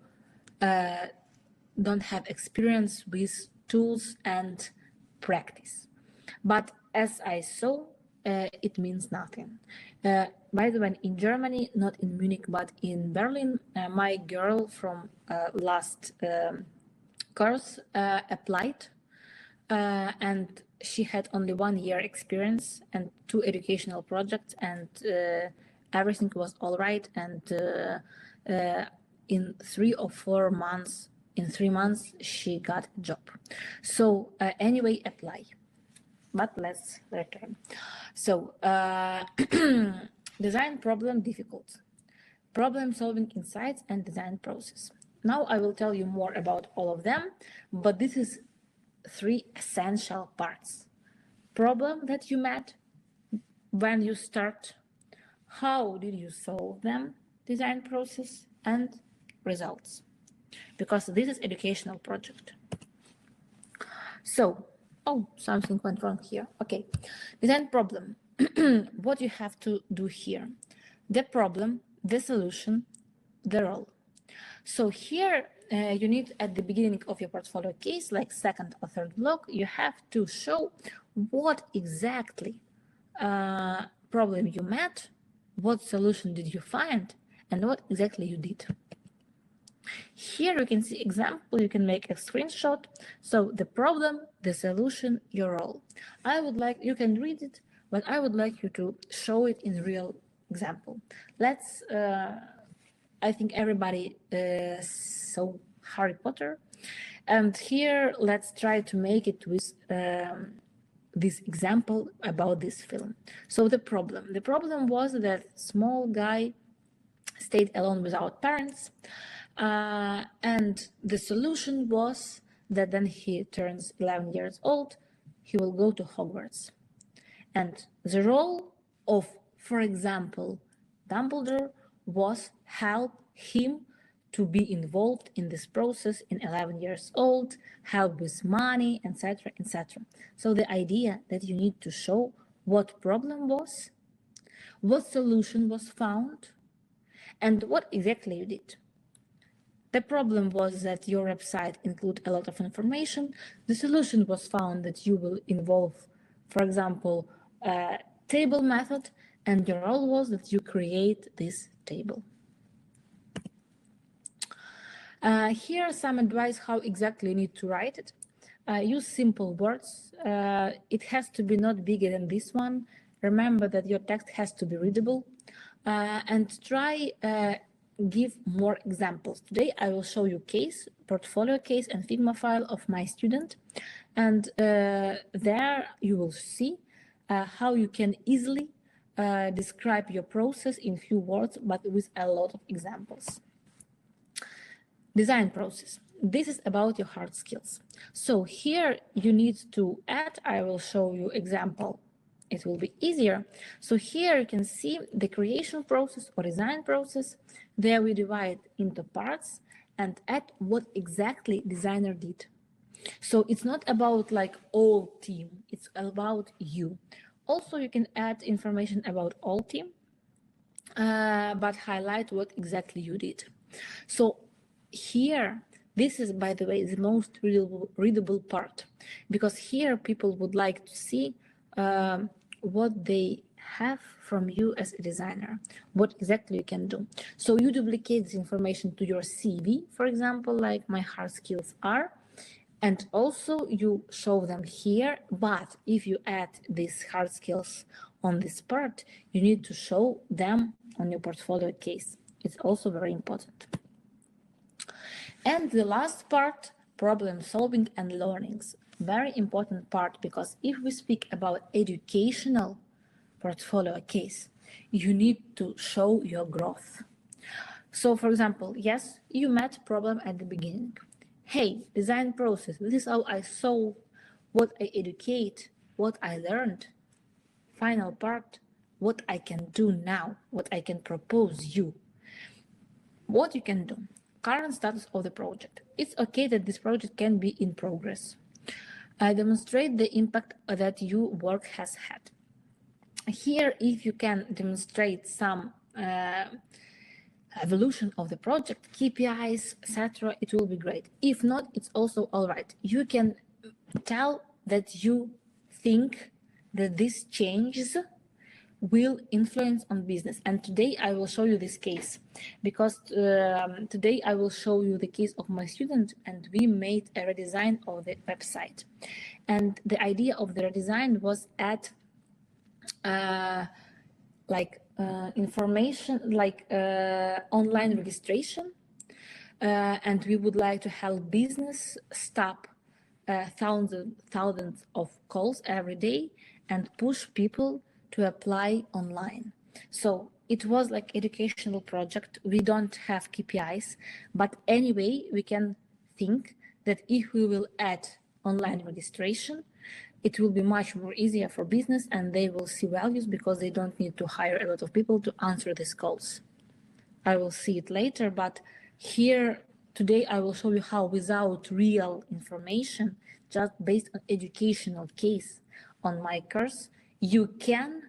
[SPEAKER 1] don't have experience with tools and practice. But as I saw, it means nothing. By the way, in Germany, not in Munich, but in Berlin, my girl from last course applied, and she had only 1 year experience and 2 educational projects, and everything was all right. And in 3 or 4 months, in 3 months, she got a job. So anyway, apply. But let's return. So design, problem, difficult. Problem solving insights and design process. Now I will tell you more about all of them, but this is 3 essential parts. Problem that you met when you start, how did you solve them, design process, and results. Because this is educational project. So, oh, something went wrong here. Okay, design problem. What you have to do here: the problem, the solution, the role. So here you need, at the beginning of your portfolio case, like 2nd or 3rd block, you have to show what exactly problem you met, what solution did you find, and what exactly you did. Here you can see example, you can make a screenshot. So the problem, the solution, your role. I would like, you can read it, but I would like you to show it in real example. Let's, I think everybody saw Harry Potter. And here, let's try to make it with this example about this film. So the problem was that small guy stayed alone without parents. And the solution was that then he turns 11 years old, he will go to Hogwarts. And the role of, for example, Dumbledore was help him to be involved in this process in 11 years old, help with money, etc., etc. So the idea that you need to show what problem was, what solution was found, and what exactly you did. The problem was that your website includes a lot of information. The solution was found that you will involve, for example, a table method, and your role was that you create this table. Here are some advice how exactly you need to write it. Use simple words. It has to be not bigger than this one. Remember that your text has to be readable, and try give more examples. Today I will show you case, portfolio case, and Figma file of my student, and there you will see how you can easily describe your process in few words, but with a lot of examples. Design process. This is about your hard skills. So here you need to add, I will show you example, it will be easier. So here you can see the creation process or design process. There we divide into parts and add what exactly designer did. So it's not about like all team, it's about you. Also you can add information about all team, but highlight what exactly you did. So here, this is, by the way, the most readable part, because here people would like to see what they have from you as a designer, what exactly you can do. So you duplicate this information to your CV, for example, like my hard skills are, and also you show them here. But if you add these hard skills on this part, you need to show them on your portfolio case. It's also very important. And the last part, problem solving and learnings. Very important part, because if we speak about educational portfolio case, you need to show your growth. So for example, yes, you met problem at the beginning. Hey, design process, this is how I solve, what I educate, what I learned. Final part, what I can do now, what I can propose you. What you can do, current status of the project. It's okay that this project can be in progress. Demonstrate the impact that your work has had. Here, if you can demonstrate some evolution of the project, KPIs, etc., it will be great. If not, it's also all right. You can tell that you think that these changes will influence on business. And today I will show you this case, because today I will show you the case of my student, and we made a redesign of the website. And the idea of the redesign was add information like online registration, and we would like to help business stop thousands of calls every day and push people to apply online. So it was like educational project. We don't have KPIs, but anyway, we can think that if we will add online registration, it will be much more easier for business, and they will see values because they don't need to hire a lot of people to answer these calls. I will see it later, but here today I will show you how, without real information, just based on educational case on my course, you can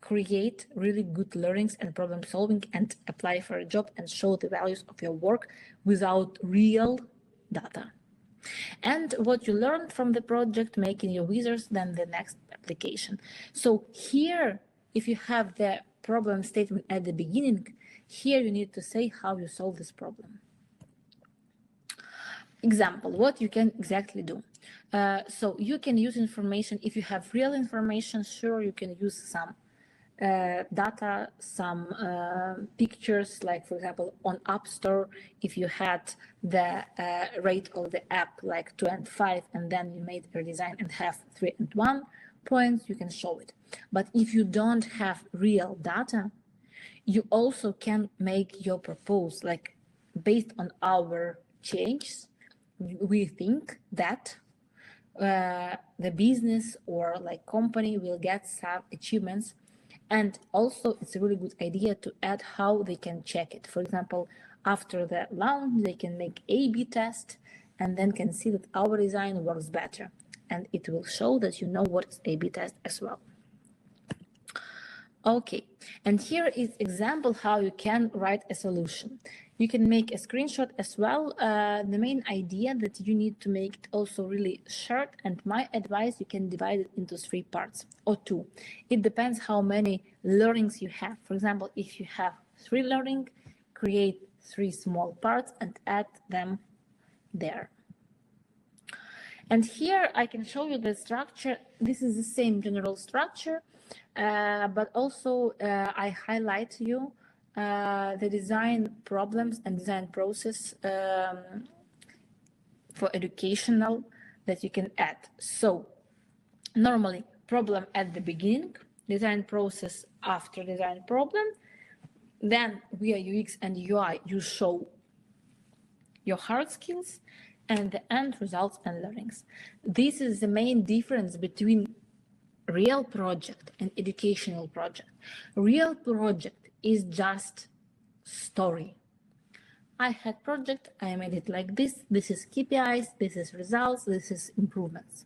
[SPEAKER 1] create really good learnings and problem solving and apply for a job and show the values of your work without real data. And what you learned from the project, making your wizards, then the next application. So here, if you have the problem statement at the beginning, here you need to say how you solve this problem. Example, what you can exactly do. So you can use information. If you have real information, sure, you can use some data, some pictures, like for example on App Store, if you had the rate of the app like 2 and 5, and then you made a design and have 3 and 1 points, you can show it. But if you don't have real data, you also can make your proposal like based on our changes. We think that the business or like company will get some achievements. And also it's a really good idea to add how they can check it. For example, after the launch, they can make A/B test and then can see that our design works better. And it will show that you know what is A/B test as well. Okay, and here is example how you can write a solution. You can make a screenshot as well. The main idea that you need to make it also really short, and my advice, you can divide it into 3 parts or 2. It depends how many learnings you have. For example, if you have 3 learning, create 3 small parts and add them there. And here I can show you the structure. This is the same general structure, but also I highlight you the design problems and design process for educational that you can add. So normally problem at the beginning, design process after design problem, then via UX and UI you show your hard skills, and the end results and learnings. This is the main difference between real project and educational project. Real project is just story. I had project, I made it like this. This is KPIs, this is results, this is improvements.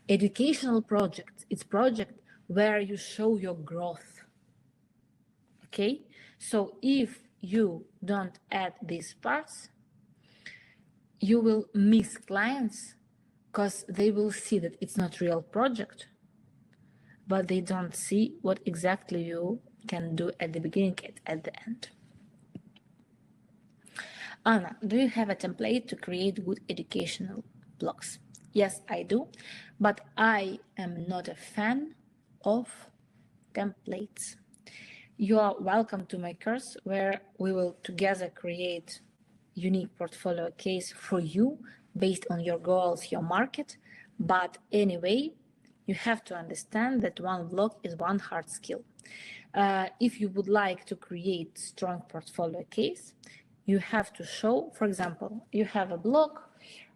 [SPEAKER 1] Educational project, it's project where you show your growth. Okay, so if you don't add these parts, you will miss clients because they will see that it's not real project. but they don't see what exactly you can do at the beginning and at the end. Anna, do you have a template to create good educational blogs? Yes, I do, but I am not a fan of templates. You are welcome to my course where we will together create unique portfolio case for you based on your goals, your market. But anyway, you have to understand that one blog is one hard skill. If you would like to create strong portfolio case, you have to show, for example, you have a blog,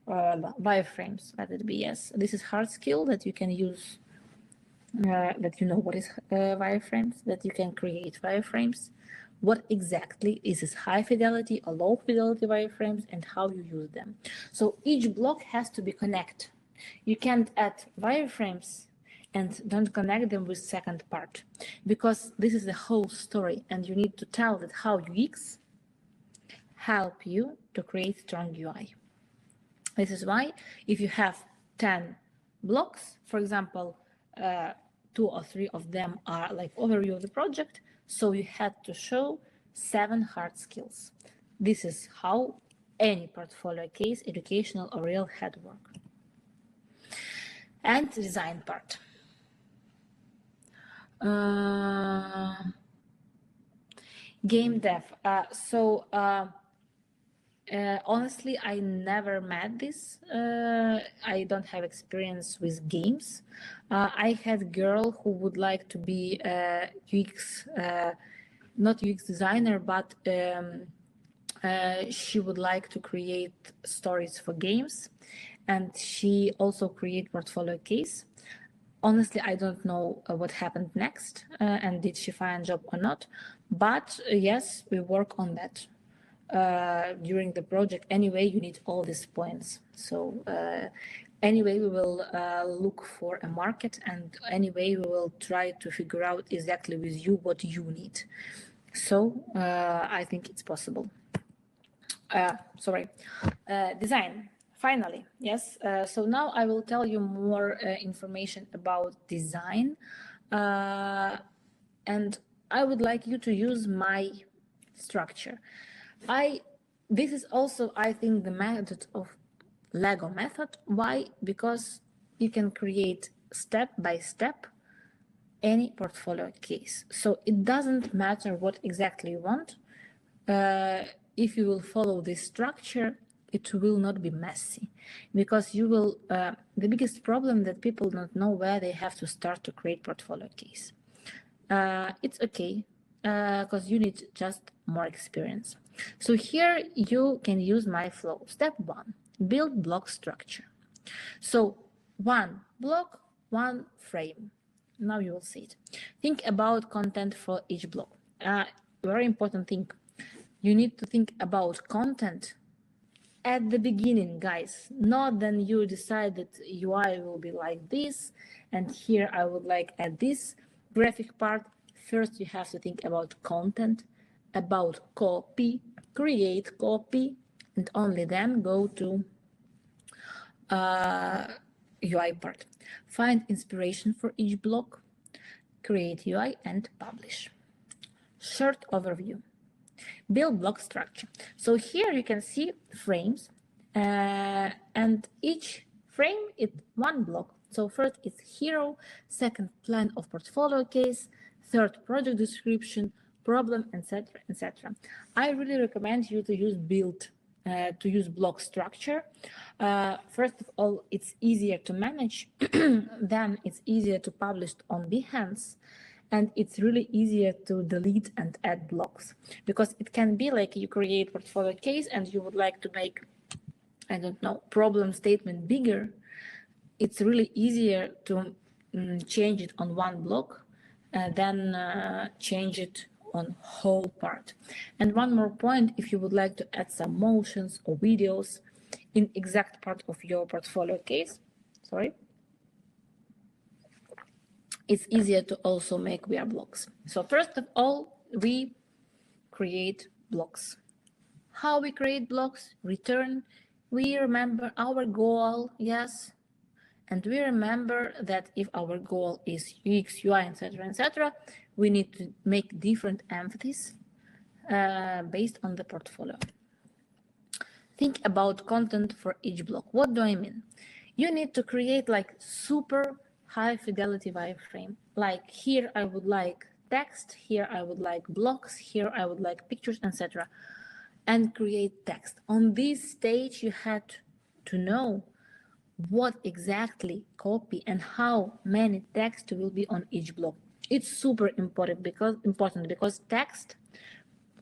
[SPEAKER 1] wireframes, let it be, yes. This is hard skill that you can use, that you know what is wireframes, that you can create wireframes. What exactly is this high fidelity or low fidelity wireframes and how you use them. So each block has to be connected. You can't add wireframes and don't connect them with second part, because this is the whole story and you need to tell that how UX help you to create strong UI. This is why if you have 10 blocks, for example, 2 or 3 of them are like overview of the project, so you had to show 7 hard skills. This is how any portfolio case, educational or real, had work. And design part. Game dev. Honestly, I never met this. I don't have experience with games. I had a girl who would like to be a UX, not UX designer, but she would like to create stories for games, and she also create portfolio case. Honestly, I don't know what happened next, and did she find a job or not, but yes, we work on that. During the project anyway, you need all these points. So anyway, we will look for a market, and anyway, we will try to figure out exactly with you what you need. So I think it's possible. Design. Finally, yes. So now I will tell you more information about design, and I would like you to use my structure. This is also, I think, the method of Lego method. Why? Because you can create step by step any portfolio case. So it doesn't matter what exactly you want. If you will follow this structure, it will not be messy, because you will, the biggest problem that people don't know where they have to start to create portfolio case. It's okay, because you need just more experience. So here you can use my flow. Step 1, build block structure. So 1 block, 1 frame. Now you will see it. Think about content for each block. Very important thing. You need to think about content at the beginning, guys. Not then you decide that UI will be like this, and here I would like add this graphic part. First, you have to think about content, about copy, create copy, and only then go to UI part. Find inspiration for each block, create UI, and publish. Short overview. Build block structure. So here you can see frames, and each frame is 1 block. So first is hero, second plan of portfolio case, third project description, problem, etc., etc. I really recommend you to use to use block structure. First of all, it's easier to manage, then it's easier to publish on Behance, and it's really easier to delete and add blocks, because it can be like you create portfolio case and you would like to make, I don't know, problem statement bigger. It's really easier to change it on 1 block than change it on whole part. And one more point, if you would like to add some motions or videos in exact part of your portfolio case, it's easier to also make VR blocks. So first of all, we create blocks. How we create blocks? Return. We remember our goal, yes. And we remember that if our goal is UX, UI, etc., we need to make different emphasis based on the portfolio. Think about content for each block. What do I mean? You need to create like super high fidelity wireframe. Like here I would like text, here I would like blocks, here I would like pictures, etc. And create text. On this stage, you had to know what exactly copy and how many text will be on each block. It's super important because text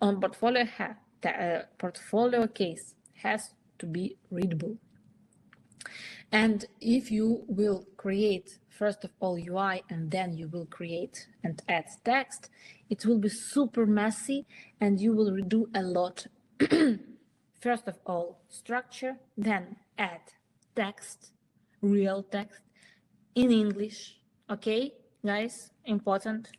[SPEAKER 1] on portfolio case has to be readable. And if you will create first of all UI and then you will create and add text, it will be super messy and you will redo a lot. First of all, structure, then add text, real text in English. Okay, guys, important.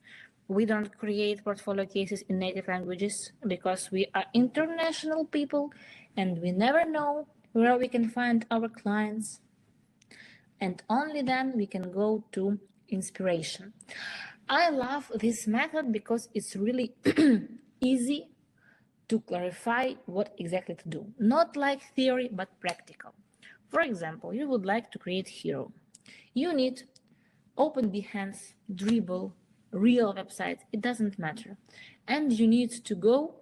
[SPEAKER 1] We don't create portfolio cases in native languages because we are international people and we never know where we can find our clients. And only then we can go to inspiration. I love this method because it's really easy to clarify what exactly to do. Not like theory, but practical. For example, you would like to create hero. You need open Behance, Dribble, real website, it doesn't matter. And you need to go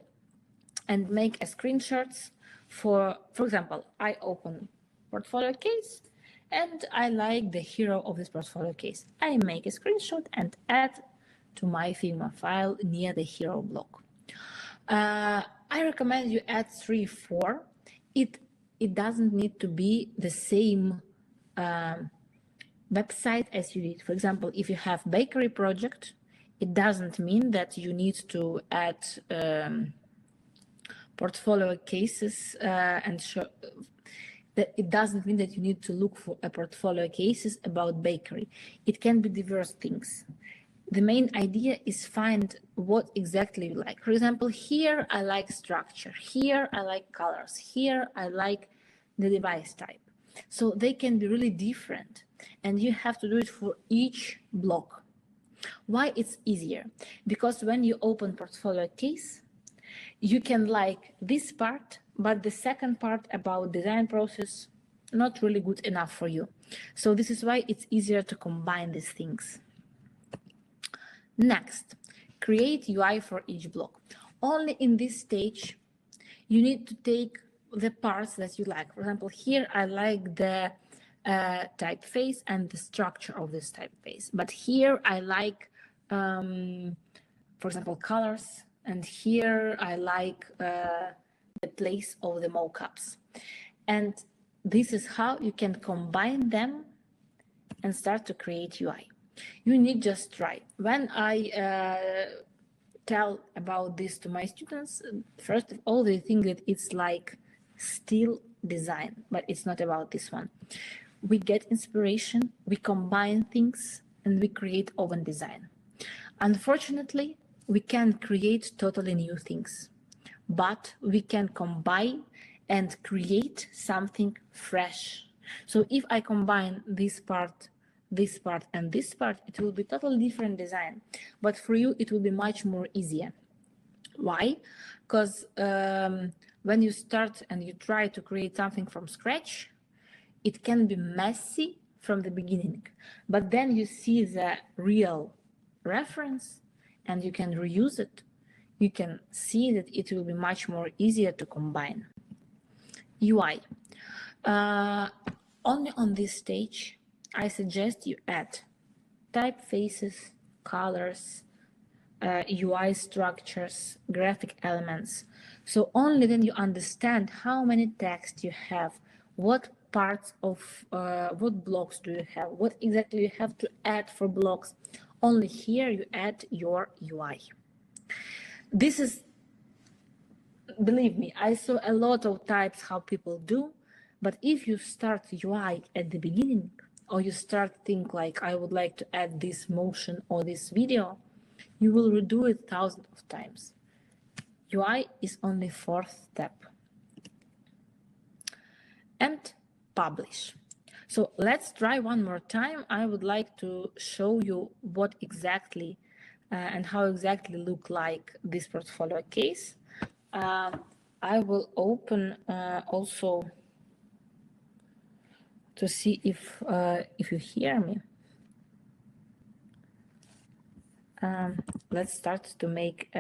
[SPEAKER 1] and make a screenshots for example, I open portfolio case and I like the hero of this portfolio case. I make a screenshot and add to my Figma file near the hero block. I recommend you add 3, 4. It doesn't need to be the same website as you did. For example, if you have bakery project, it doesn't mean that you need to add portfolio cases and show that it doesn't mean that you need to look for a portfolio cases about bakery. It can be diverse things. The main idea is find what exactly you like. For example, here I like structure, here I like colors, here I like the device type. So they can be really different and you have to do it for each block. Why it's easier? Because when you open portfolio case, you can like this part, but the second part about design process, not really good enough for you. So this is why it's easier to combine these things. Next, create UI for each block. Only in this stage, you need to take the parts that you like. For example, here I like the typeface and the structure of this typeface. But here I like, for example, colors. And here I like the place of the mockups. And this is how you can combine them and start to create UI. You need just try. When I tell about this to my students, first of all, they think that it's like still design, but it's not about this one. We get inspiration, we combine things, and we create open design. Unfortunately, we can't create totally new things, but we can combine and create something fresh. So if I combine this part, and this part, it will be totally different design. But for you, it will be much more easier. Why? Because when you start and you try to create something from scratch, it can be messy from the beginning. But then you see the real reference and you can reuse it. You can see that it will be much more easier to combine. UI. Only on this stage, I suggest you add typefaces, colors, UI structures, graphic elements. So only then you understand how many text you have, what parts of, what blocks do you have, what exactly you have to add for blocks. Only here you add your UI. This is, believe me, I saw a lot of types how people do, but if you start UI at the beginning, or you start think like, I would like to add this motion or this video, you will redo it thousands of times. UI is only 4th step. And publish. So let's try one more time. I would like to show you what exactly and how exactly look like this portfolio case. I will open also to see if you hear me. Let's start to make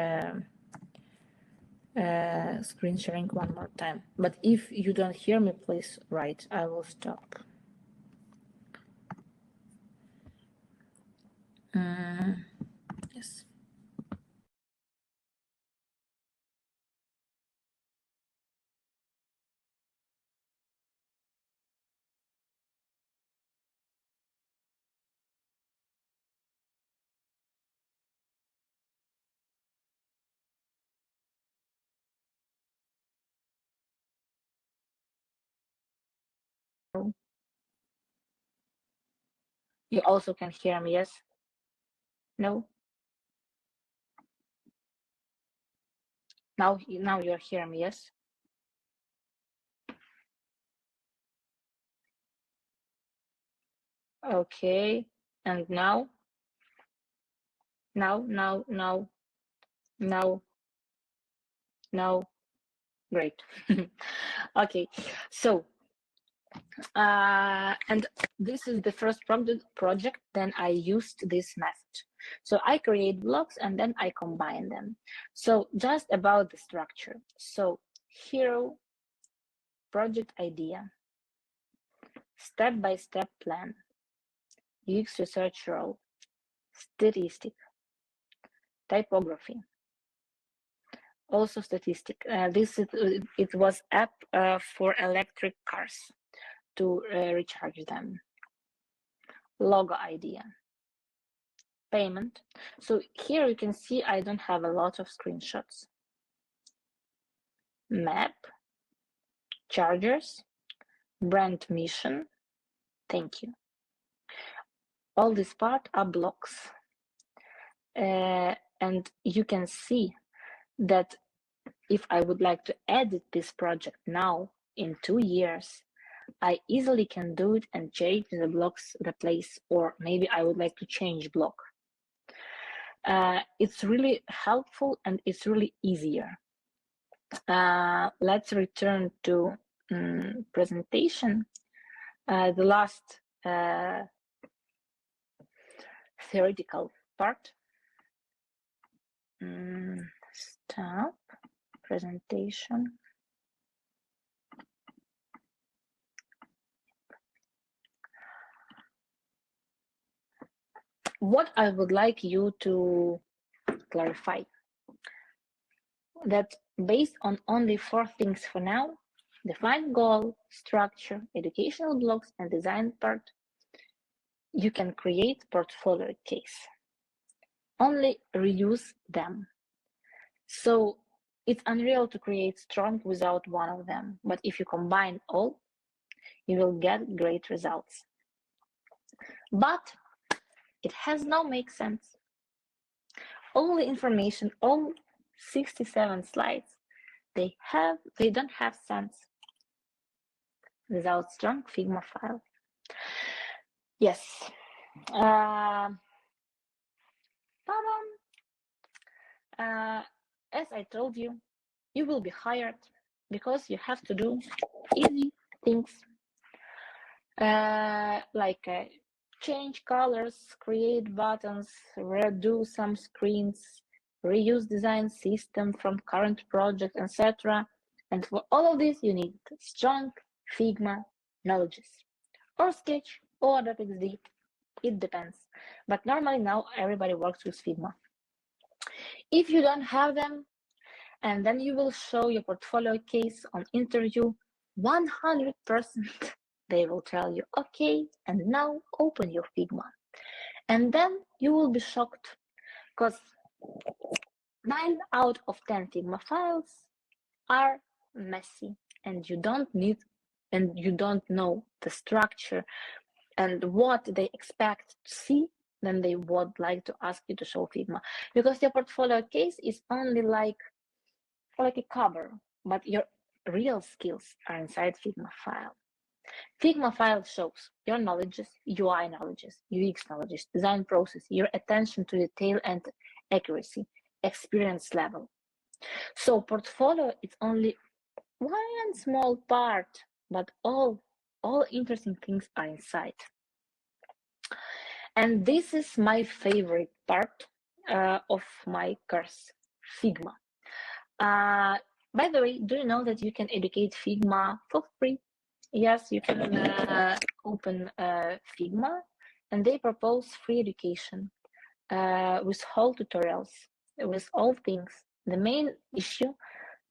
[SPEAKER 1] screen sharing one more time. But if you don't hear me, please write. I will stop. Yes. You also can hear me, yes? No? Now you're hearing me, yes? Okay. And now? Now. Great. Okay. So, and this is the first project, then I used this method. So I create blocks and then I combine them. So just about the structure. So hero, project idea, step-by-step plan, UX research role, statistic, typography, also statistic. It was app for electric cars to recharge them. Logo idea, payment. So here you can see I don't have a lot of screenshots. Map, chargers, brand mission. Thank you. All this part are blocks. And you can see that if I would like to edit this project now in 2 years, I easily can do it and change the blocks, the place, or maybe I would like to change block. It's really helpful and it's really easier. Let's return to presentation. The last theoretical part. Stop presentation. What I would like you to clarify, that based on only 4 things for now, define goal, structure, educational blocks, and design part, you can create portfolio case. Only reuse them. So it's unreal to create strong without one of them, but if you combine all, you will get great results. But it has no make sense. All the information, all 67 slides, they don't have sense without strong Figma file. Yes. As I told you, you will be hired because you have to do easy things like change colors, create buttons, redo some screens, reuse design system from current project, etc. And for all of this, you need strong Figma knowledges, or Sketch, or .xd. It depends. But normally now everybody works with Figma. If you don't have them, and then you will show your portfolio case on interview, 100% they will tell you, okay, and now open your Figma. And then you will be shocked because 9 out of 10 Figma files are messy and you don't know the structure and what they expect to see. Then they would like to ask you to show Figma, because your portfolio case is only like a cover, but your real skills are inside Figma file. Figma file shows your knowledges, UI knowledges, UX knowledges, design process, your attention to detail and accuracy, experience level. So portfolio is only one small part, but all interesting things are inside. And this is my favorite part of my course, Figma. By the way, do you know that you can educate Figma for free? Yes, you can open Figma, and they propose free education with whole tutorials, with all things. The main issue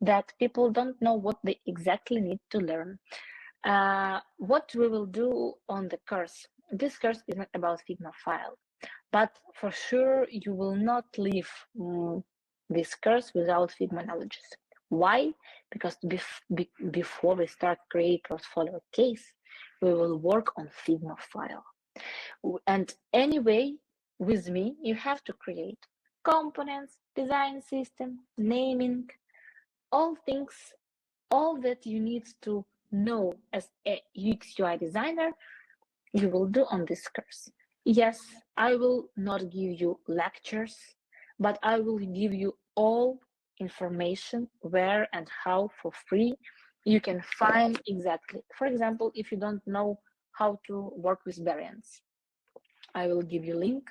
[SPEAKER 1] that people don't know what they exactly need to learn. What we will do on the course. This course is not about Figma file, but for sure you will not leave this course without Figma knowledges. Why? Because before we start create portfolio case, we will work on Figma file. And anyway, with me, you have to create components, design system, naming, all things, all that you need to know as a UX UI designer, you will do on this course. Yes, I will not give you lectures, but I will give you all information where and how for free you can find exactly. For example, if you don't know how to work with variants, I will give you link.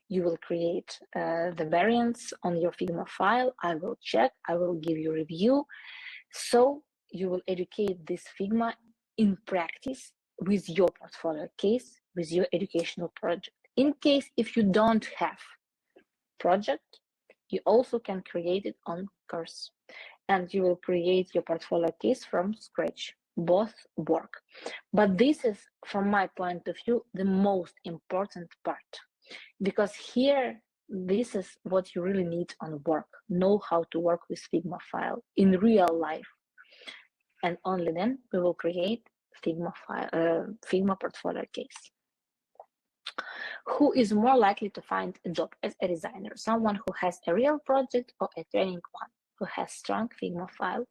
[SPEAKER 1] You will create the variants on your Figma file. I will check, I will give you review. So you will educate this Figma in practice with your portfolio case, with your educational project. In case if you don't have project, you also can create it on course, and you will create your portfolio case from scratch. Both work. But this is, from my point of view, the most important part, because here, this is what you really need on work. Know how to work with Figma file in real life. And only then we will create Figma portfolio case. Who is more likely to find a job as a designer? Someone who has a real project or a training one who has strong Figma file?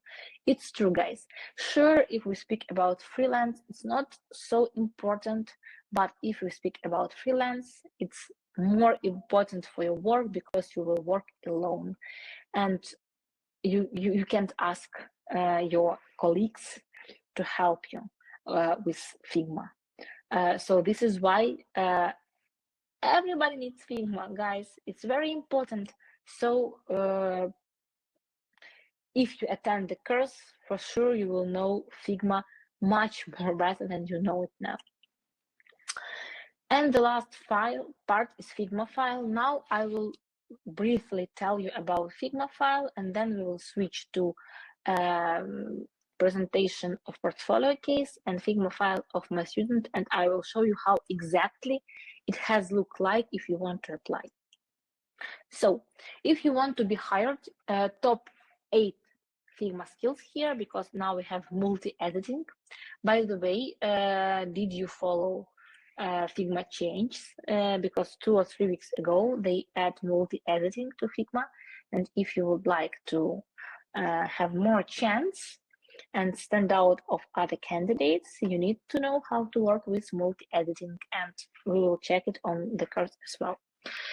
[SPEAKER 1] It's true, guys. Sure, if we speak about freelance, it's not so important, but if we speak about freelance, it's more important for your work because you will work alone, and you can't ask your colleagues to help you with Figma. So this is why everybody needs Figma, guys. It's very important. So if you attend the course, for sure you will know Figma much more better than you know it now. And the last part is Figma file. Now I will briefly tell you about Figma file, and then we will switch to presentation of portfolio case and Figma file of my student, and I will show you how exactly it has looked like if you want to apply. So if you want to be hired, top 8 Figma skills here, because now we have multi-editing. By the way, did you follow Figma changes? Because 2 or 3 weeks ago, they add multi-editing to Figma. And if you would like to have more chance and stand out of other candidates, you need to know how to work with multi-editing, and we will check it on the course as well.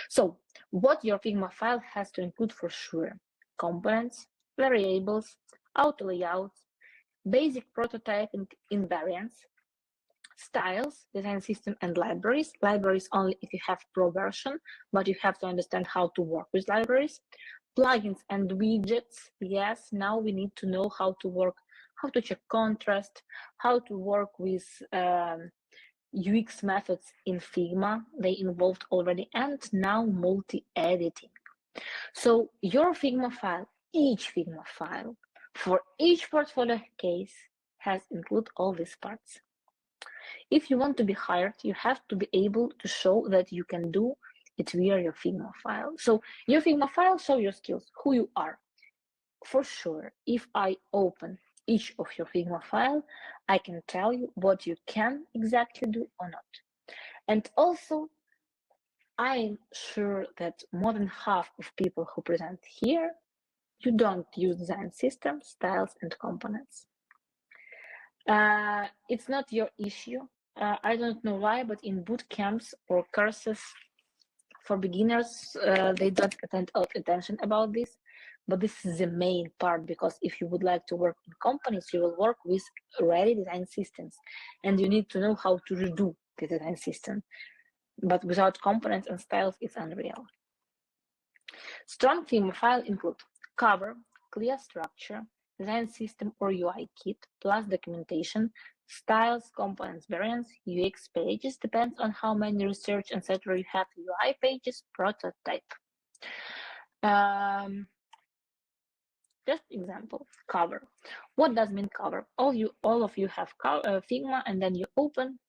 [SPEAKER 1] So what your Figma file has to include for sure: components, variables, auto layouts, basic prototyping invariants, styles, design system, and libraries. Libraries only if you have pro version, but you have to understand how to work with libraries. Plugins and widgets. Yes, now we need to know how to work, how to check contrast, how to work with UX methods in Figma. They involved already, and now multi-editing. So your Figma file, each Figma file for each portfolio case has include all these parts. If you want to be hired, you have to be able to show that you can do it via your Figma file. So your Figma file show your skills, who you are. For sure, if I open each of your Figma file, I can tell you what you can exactly do or not. And also, I'm sure that more than half of people who present here, you don't use design systems, styles, and components. It's not your issue. I don't know why, but in boot camps or courses for beginners, they don't attend attention about this. But this is the main part, because if you would like to work in companies, you will work with ready design systems, and you need to know how to redo the design system. But without components and styles, it's unreal. Strong Figma file include cover, clear structure, design system or UI kit, plus documentation, styles, components, variants, UX pages, depends on how many research, etc. you have, UI pages, prototype. Just example, cover. What does mean cover? All of you have Figma, and then you open.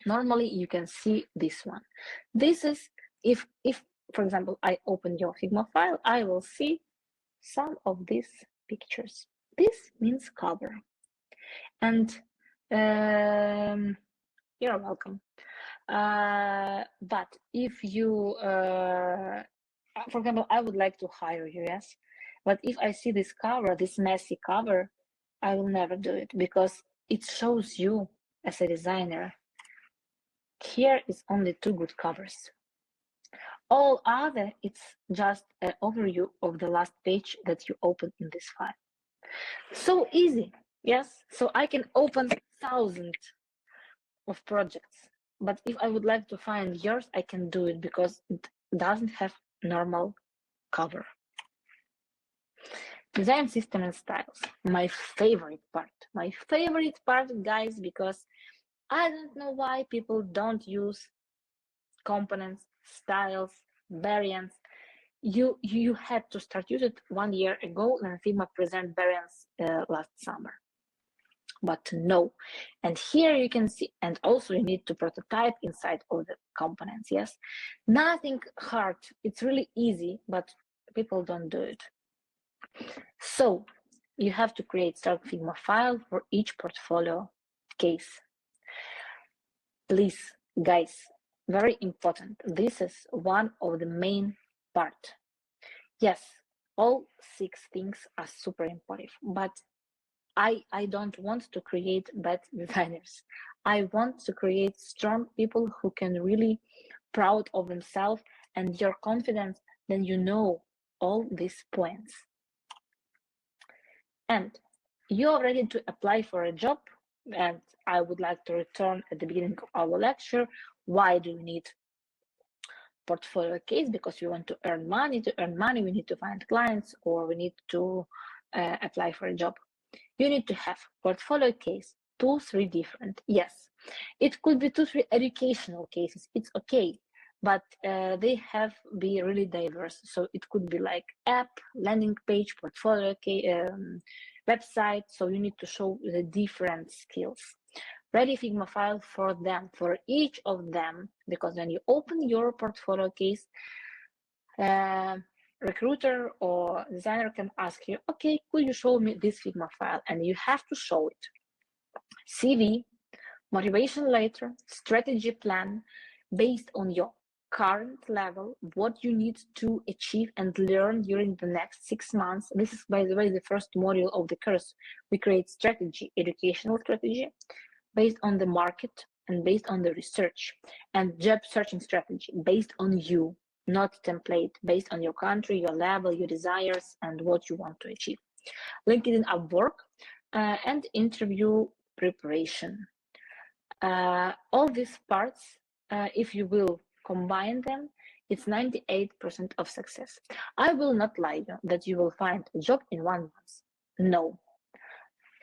[SPEAKER 1] Normally, you can see this one. This is if for example, I open your Figma file, I will see some of these pictures. This means cover. And you're welcome. But if you, for example, I would like to hire you, yes. But if I see this cover, this messy cover, I will never do it, because it shows you as a designer. Here is only 2 good covers. All other, it's just an overview of the last page that you open in this file. So easy, yes? So I can open thousands of projects, but if I would like to find yours, I can do it, because it doesn't have normal cover. Design system and styles, my favorite part, guys, because I don't know why people don't use components, styles, variants. You had to start using it 1 year ago when Figma present variants last summer. But no, and here you can see, and also you need to prototype inside of the components, yes? Nothing hard, it's really easy, but people don't do it. So you have to create Start Figma file for each portfolio case. Please, guys, very important, this is one of the main part. Yes, all 6 things are super important, but I don't want to create bad designers. I want to create strong people who can really proud of themselves, and your confidence, then you know all these points. And you're ready to apply for a job, and I would like to return at the beginning of our lecture. Why do we need portfolio case? Because we want to earn money. To earn money, we need to find clients, or we need to apply for a job. You need to have portfolio case, 2-3 different. Yes, it could be 2-3 educational cases. It's okay, but they have be really diverse. So it could be like app, landing page, portfolio website. So you need to show the different skills. Ready Figma file for them, for each of them, because when you open your portfolio case, recruiter or designer can ask you, okay, could you show me this Figma file? And you have to show it. CV, motivation letter, strategy plan, based on your current level, what you need to achieve and learn during the next 6 months. This is, by the way, the first module of the course. We create strategy, educational strategy, based on the market and based on the research, and job searching strategy based on you, not template, based on your country, your level, your desires, and what you want to achieve. LinkedIn Upwork, and interview preparation. All these parts, if you will combine them, it's 98% of success. I will not lie that you will find a job in 1 month. No.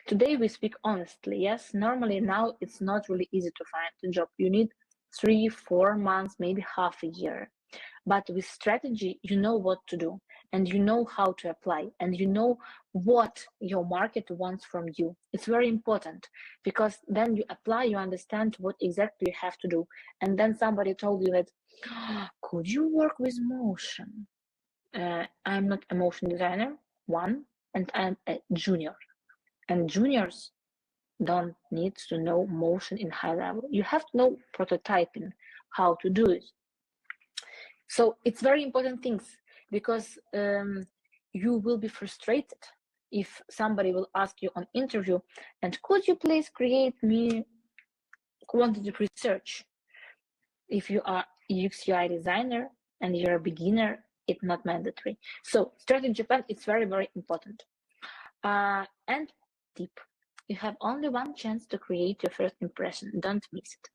[SPEAKER 1] Today we speak honestly, yes? Normally now it's not really easy to find a job. You need 3-4 months, maybe half a year. But with strategy, you know what to do, and you know how to apply, and you know what your market wants from you. It's very important, because then you apply, you understand what exactly you have to do. And then somebody told you that, could you work with motion? I'm not a motion designer, one, and I'm a junior. And juniors don't need to know motion in high level. You have to know prototyping, how to do it. So it's very important things, because you will be frustrated if somebody will ask you on interview, and could you please create me quantitative research? If you are ux/ui designer and you're a beginner, it's not mandatory. So strategy plan is very, very important. And tip, you have only one chance to create your first impression. Don't miss it.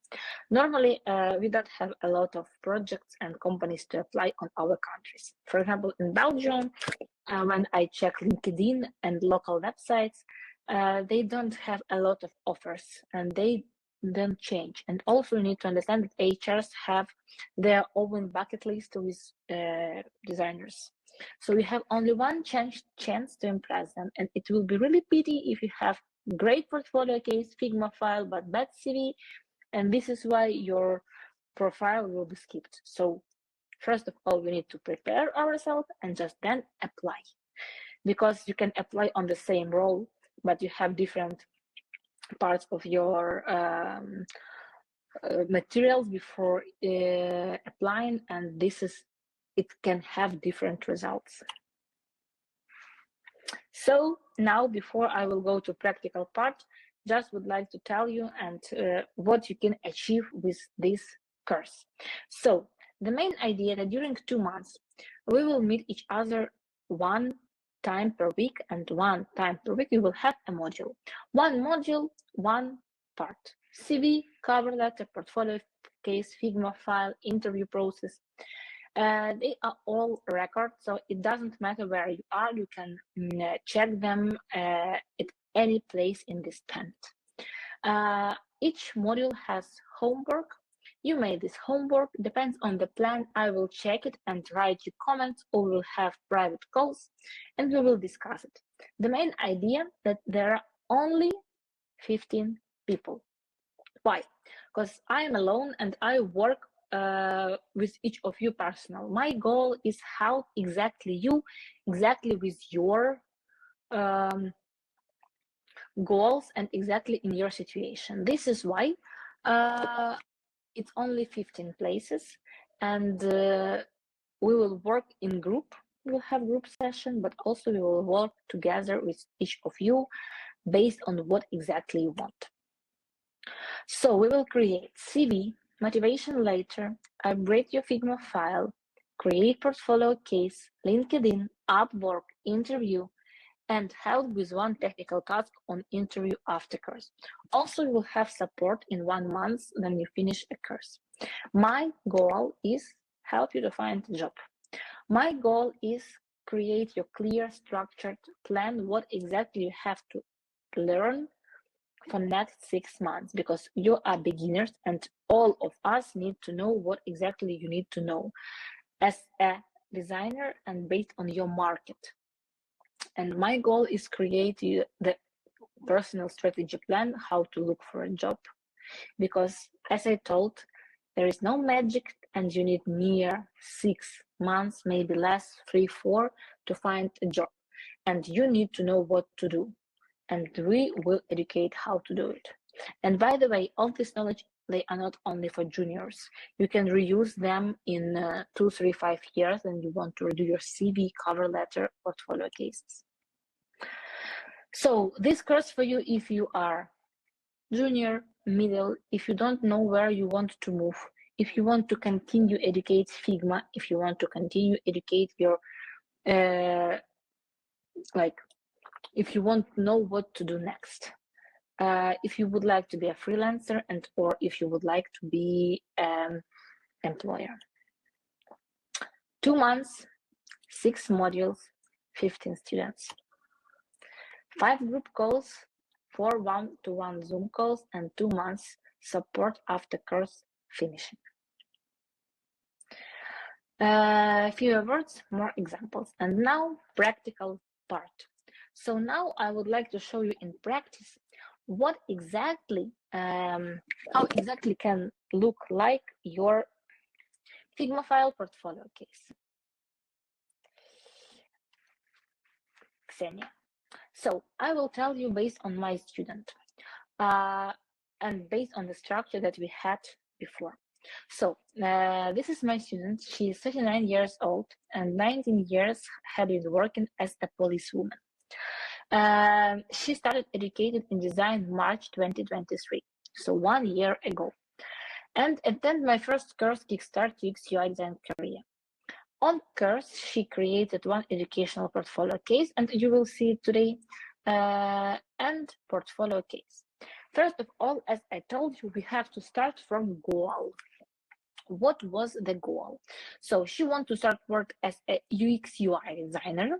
[SPEAKER 1] Normally, we don't have a lot of projects and companies to apply on our countries. For example, in Belgium, when I check LinkedIn and local websites, they don't have a lot of offers, and they don't change. And also you need to understand that HRs have their own bucket list with designers. So you have only one chance to impress them, and it will be really pity if you have great portfolio case, Figma file, but bad CV, and this is why your profile will be skipped. So first of all, we need to prepare ourselves and just then apply, because you can apply on the same role, but you have different parts of your materials before applying, and it can have different results. So now, before I will go to practical part, just would like to tell you and what you can achieve with this course. So the main idea that during 2 months, we will meet each other 1 time per week, and 1 time per week we will have a module. 1 module, 1 part. CV, cover letter, portfolio case, Figma file, interview process. They are all records, so it doesn't matter where you are. You can check them at any place in this tent. Each module has homework. You made this homework, depends on the plan. I will check it and write you comments, or we'll have private calls and we will discuss it. The main idea that there are only 15 people. Why? Because I am alone and I work with each of you personal. My goal is how exactly with your goals and exactly in your situation. This is why it's only 15 places, and we will work in group. We will have group session, but also we will work together with each of you based on what exactly you want. So we will create CV, motivation letter, upgrade your Figma file, create portfolio case, LinkedIn, Upwork, interview, and help with 1 technical task on interview after course. Also, you will have support in 1 month when you finish a course. My goal is help you to find a job. My goal is create your clear, structured plan, what exactly you have to learn for next 6 months, because you are beginners and all of us need to know what exactly you need to know as a designer and based on your market. And my goal is create the personal strategy plan how to look for a job, because as I told, there is no magic and you need near 6 months, maybe less, 3, 4 to find a job, and you need to know what to do, and we will educate how to do it. And by the way, all this knowledge, they are not only for juniors. You can reuse them in 2, 3, 5 years and you want to redo your CV, cover letter, portfolio cases. So this course for you if you are junior, middle, if you don't know where you want to move, if you want to continue educate Figma, if you want to continue educate your if you want to know what to do next, if you would like to be a freelancer, and or if you would like to be an employer. 2 months, 6 modules, 15 students, 5 group calls, 4 1-to-1 Zoom calls, and 2 months support after course finishing. Fewer words, more examples, and now practical part. So now I would like to show you in practice what exactly, how exactly can look like your Figma file portfolio case. Xenia. So I will tell you based on my student and based on the structure that we had before. So this is my student. She is 39 years old and 19 years had been working as a policewoman. She started educating in design March 2023, so 1 year ago, and attended my first course Kickstart ux.ui design career. On course, she created one educational portfolio case, and you will see it today, and portfolio case. First of all, as I told you, we have to start from goal. What was the goal? So she wants to start work as a UX UI designer.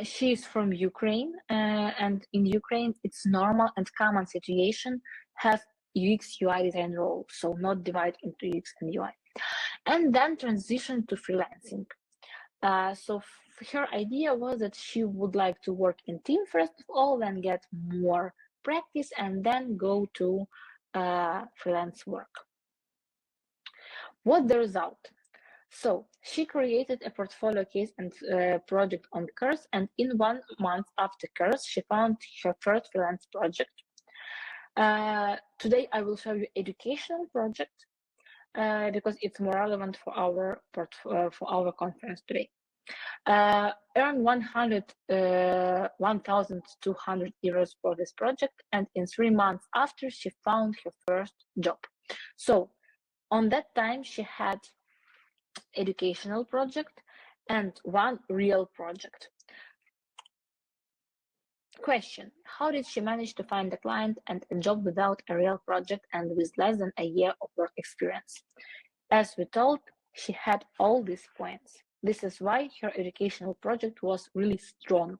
[SPEAKER 1] She is from Ukraine, and in Ukraine, it's normal and common situation have UX UI design role, so not divide into UX and UI, and then transition to freelancing. So her idea was that she would like to work in team first of all, then get more practice, and then go to freelance work. What the result? So she created a portfolio case and project on course, and in 1 month after course, she found her first freelance project. Today, I will show you educational project because it's more relevant for our conference today. Earned 1,200 euros for this project, and in 3 months after, she found her first job. So on that time, she had educational project and one real project. Question: how did she manage to find a client and a job without a real project and with less than a year of work experience? As we told, she had all these points. This is why her educational project was really strong,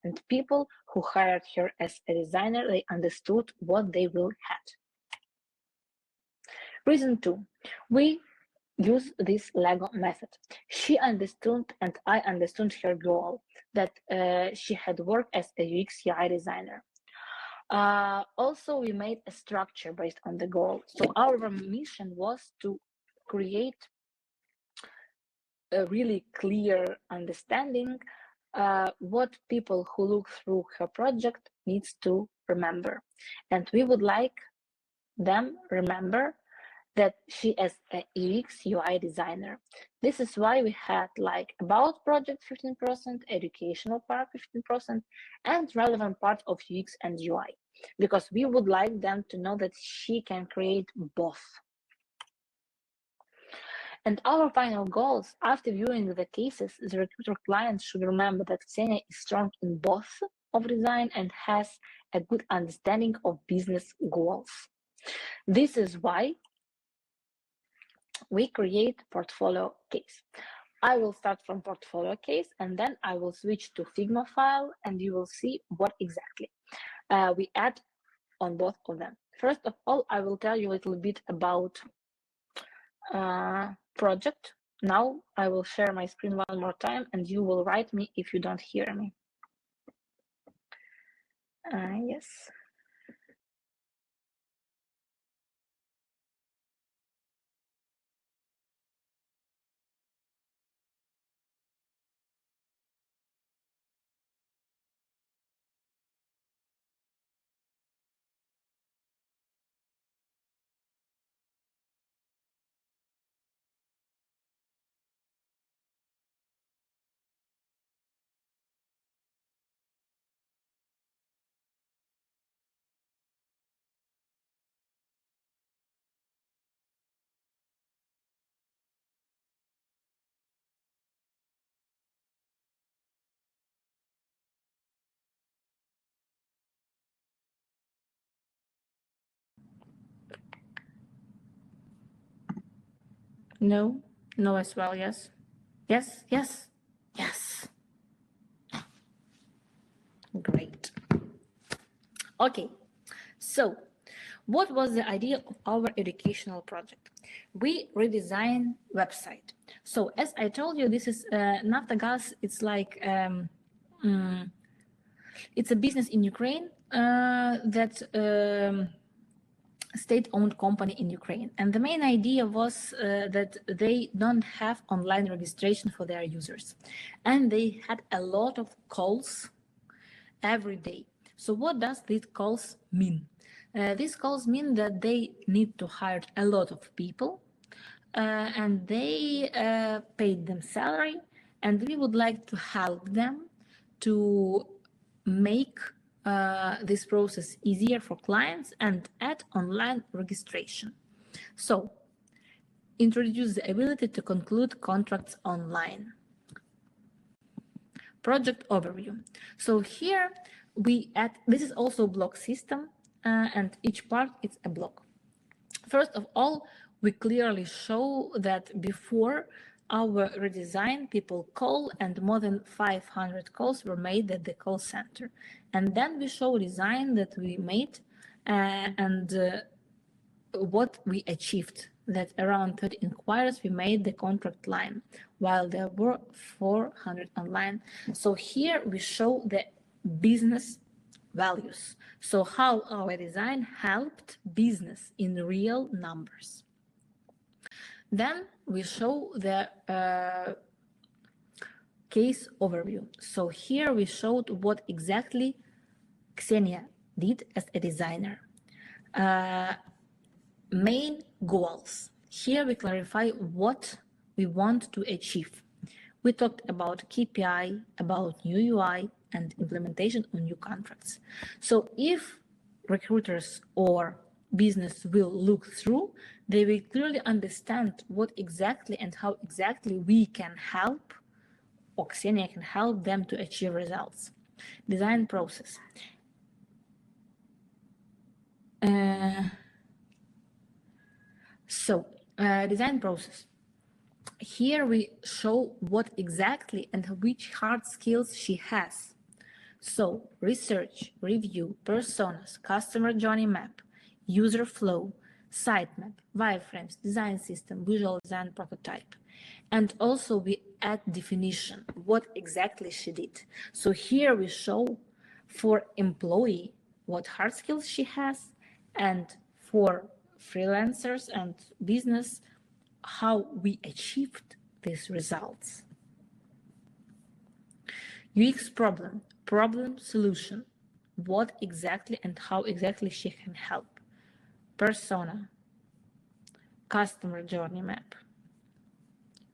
[SPEAKER 1] and people who hired her as a designer, they understood what they will have. Reason 2, we use this Lego method. She understood and I understood her goal, that she had worked as a UX UI designer. Also, we made a structure based on the goal. So our mission was to create a really clear understanding what people who look through her project needs to remember. And we would like them remember that she is a UX UI designer. This is why we had like about project 15%, educational part 15%, and relevant part of UX and UI, because we would like them to know that she can create both. And our final goals, after viewing the cases, the recruiter clients should remember that Ksenia is strong in both of design and has a good understanding of business goals. This is why we create portfolio case. I will start from portfolio case, and then I will switch to Figma file, and you will see what exactly we add on both of them. First of all, I will tell you a little bit about project. Now I will share my screen one more time, and you will write me if you don't hear me. Yes. No, no as well, yes. Yes, yes, yes. Great. Okay, so what was the idea of our educational project? We redesigned website. So as I told you, this is Naftogaz. It's like it's a business in Ukraine that state-owned company in Ukraine. And the main idea was that they don't have online registration for their users. And they had a lot of calls every day. So what does these calls mean? These calls mean that they need to hire a lot of people and they paid them salary, and we would like to help them to make this process easier for clients and add online registration. So introduce the ability to conclude contracts online. Project overview. So here we add, this is also block system, and each part is a block. First of all, we clearly show that before our redesign, people call, and more than 500 calls were made at the call center. And then we show design that we made and what we achieved, that around 30 inquiries we made the contract line, while there were 400 online. So here we show the business values. So how our design helped business in real numbers. Then we show the case overview. So here we showed what exactly Ksenia did as a designer. Main goals. Here we clarify what we want to achieve. We talked about KPI, about new UI, and implementation on new contracts. So if recruiters or business will look through, they will clearly understand what exactly and how exactly we can help, or Ksenia can help them to achieve results. Design process. Design process. Here we show what exactly and which hard skills she has. So research, review, personas, customer journey map, user flow, sitemap, wireframes, design system, visual design prototype. And also we add definition, what exactly she did. So here we show for employee what hard skills she has, and for freelancers and business, how we achieved these results. UX problem, problem solution, what exactly and how exactly she can help. Persona, customer journey map,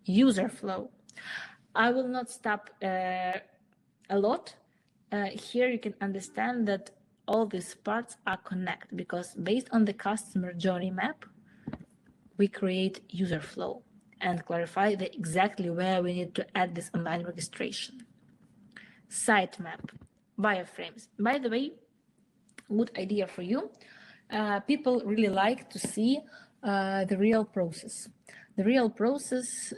[SPEAKER 1] user flow. I will not stop a lot. Here you can understand that all these parts are connected, because based on the customer journey map, we create user flow and clarify exactly where we need to add this online registration. Sitemap, wireframes. By the way, good idea for you. People really like to see the real process. The real process,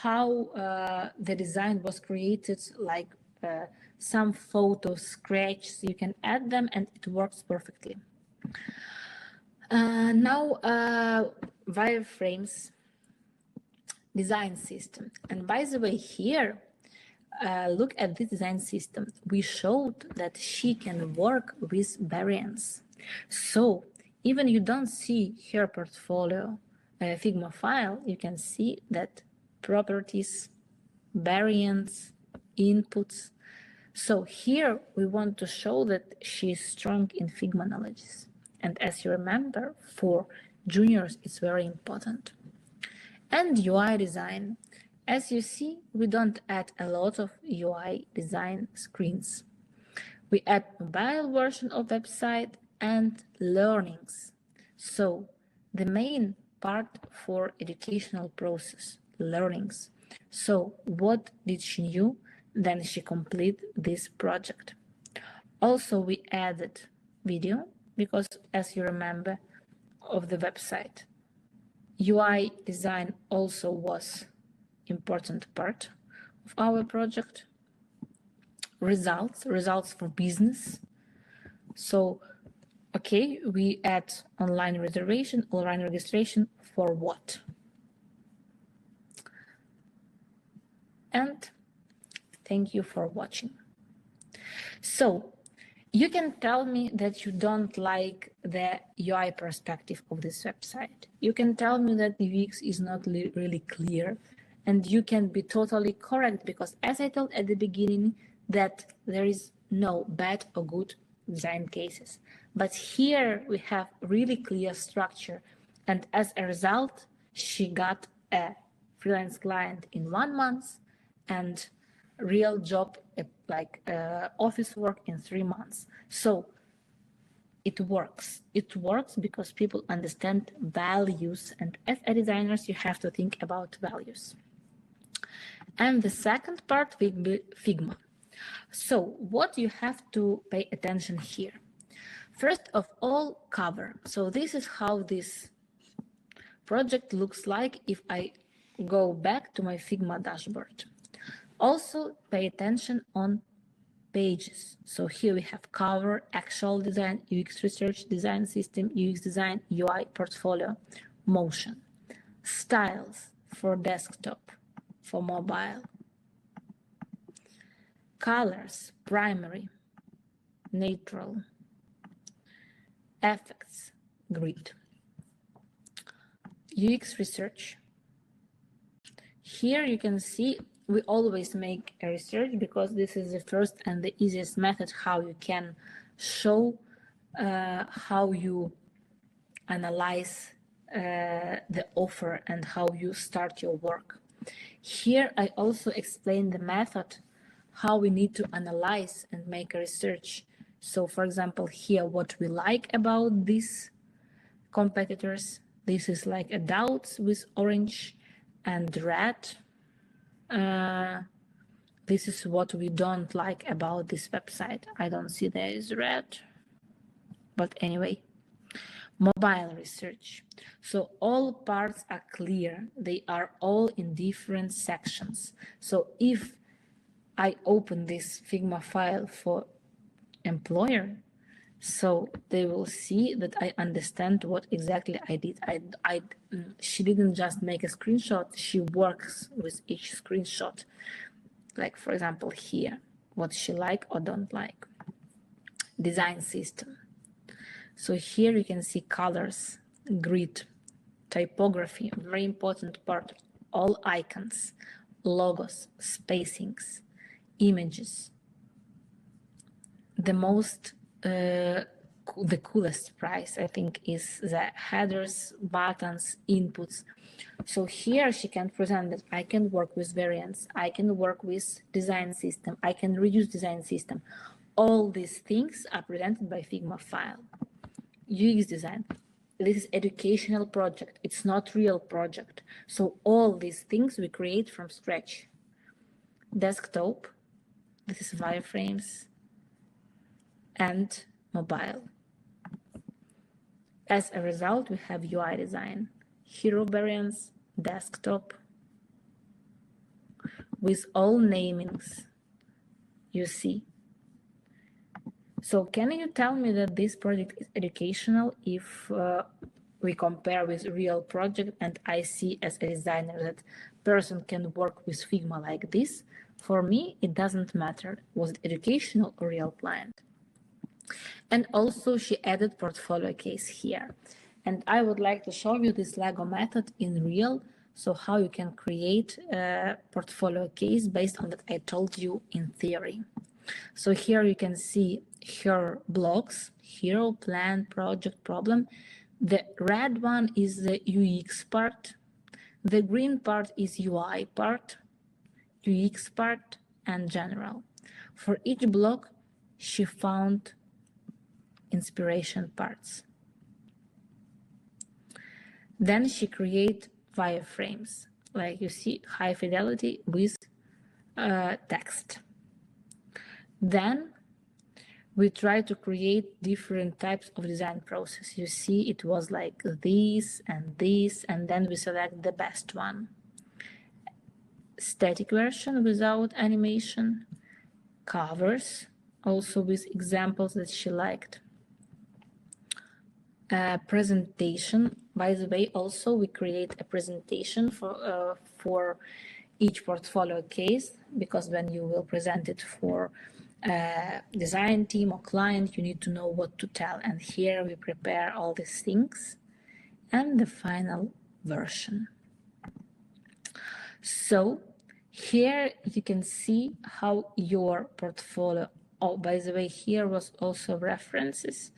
[SPEAKER 1] how the design was created, like some photos, scratches, you can add them and it works perfectly. Now, wireframes design system. And by the way, here, look at this design system. We showed that she can work with Behance. So even you don't see her portfolio Figma file, you can see that properties, Behance, inputs. So here we want to show that she is strong in Figma knowledges. And as you remember, for juniors, it's very important. And UI design. As you see, we don't add a lot of UI design screens. We add mobile version of website and learnings. So the main part for educational process, learnings. So what did she do? Then she complete this project. Also, we added video, because as you remember of the website, UI design also was important part of our project. Results for business. So, okay, we add online reservation, online registration for what? And thank you for watching. So, you can tell me that you don't like the UI perspective of this website. You can tell me that the UX is not really clear, and you can be totally correct, because as I told at the beginning, that there is no bad or good design cases. But here we have really clear structure, and as a result, she got a freelance client in 1 month, and real job, like office work in 3 months. So it works. It works because people understand values, and as a designers, you have to think about values. And the second part will be Figma. So what you have to pay attention here? First of all, cover. So this is how this project looks like if I go back to my Figma dashboard. Also pay attention on pages. So here we have cover, actual design, UX research, design system, UX design, UI, portfolio, motion, styles for desktop, for mobile, colors, primary, neutral, effects, grid, UX research. Here you can see we always make a research because this is the first and the easiest method how you can show how you analyze the offer and how you start your work. Here I also explain the method how we need to analyze and make a research. So for example, here what we like about these competitors, this is like a doubts with orange and red. This is what we don't like about this website. I don't see there is red, but anyway. Mobile research. So all parts are clear. They are all in different sections. So if I open this Figma file for employer, so they will see that I understand what exactly I did. She didn't just make a screenshot, she works with each screenshot. Like for example here, what she like or don't like. Design system. So here you can see colors, grid, typography, very important part, all icons, logos, spacings, images. The most, the coolest price, I think, is the headers, buttons, inputs. So here she can present that I can work with variants, I can work with design system, I can reuse design system. All these things are presented by Figma file. UX design. This is educational project. It's not real project. So all these things we create from scratch. Desktop. This is wireframes and mobile. As a result, we have UI design, hero variants, desktop, with all namings. You see. So can you tell me that this project is educational if we compare with real project and I see as a designer that person can work with Figma like this? For me, it doesn't matter. Was it educational or real client? And also she added portfolio case here. And I would like to show you this Lego method in real. So how you can create a portfolio case based on that I told you in theory. So here you can see her blocks, hero, plan, project, problem. The red one is the UX part. The green part is UI part, UX part, and general. For each block, she found inspiration parts. Then she create wireframes, like you see, high fidelity with text. Then we try to create different types of design process. You see, it was like this, and then we select the best one. Static version without animation, covers, also with examples that she liked. Presentation, by the way, also we create a presentation for each portfolio case, because when you will present it for design team or client, you need to know what to tell. And here we prepare all these things and the final version. So here you can see how your portfolio, oh, by the way, here was also references